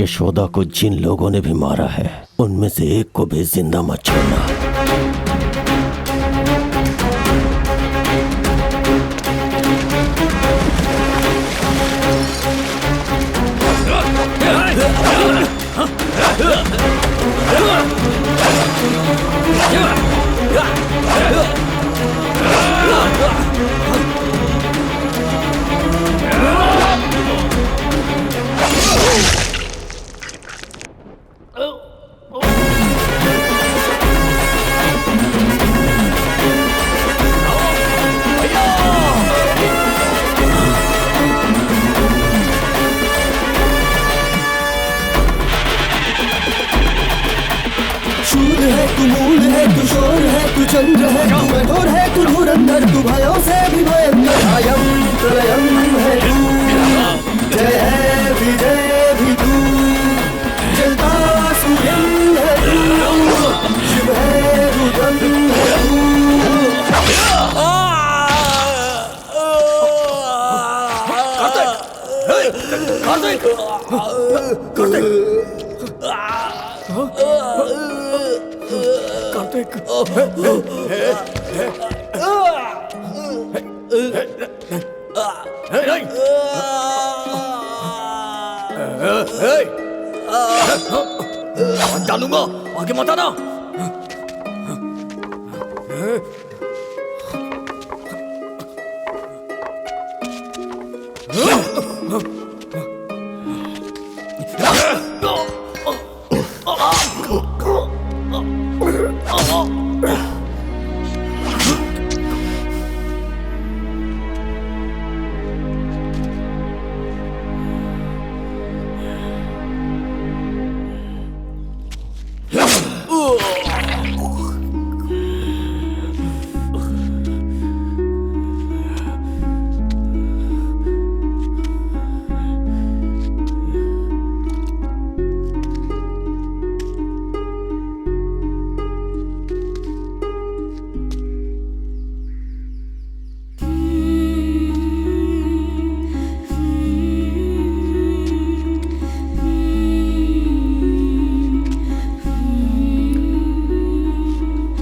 यशोदा को जिन लोगों ने भी मारा है उनमें से एक को भी जिंदा मत छोड़ना। शूर है तू, मूल है तू, शोर है तू, चंद्र है तू, कठोर है तू, धुरंधर तू, भयों से भी भयंकर, अयं प्रलयं है तू, जय है विजय भी तू, जलता सूर्यं है तू, शिव है रुद्रं है तू। डालूंगा, आगे मत आना।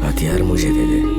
हथियार मुझे दे दे।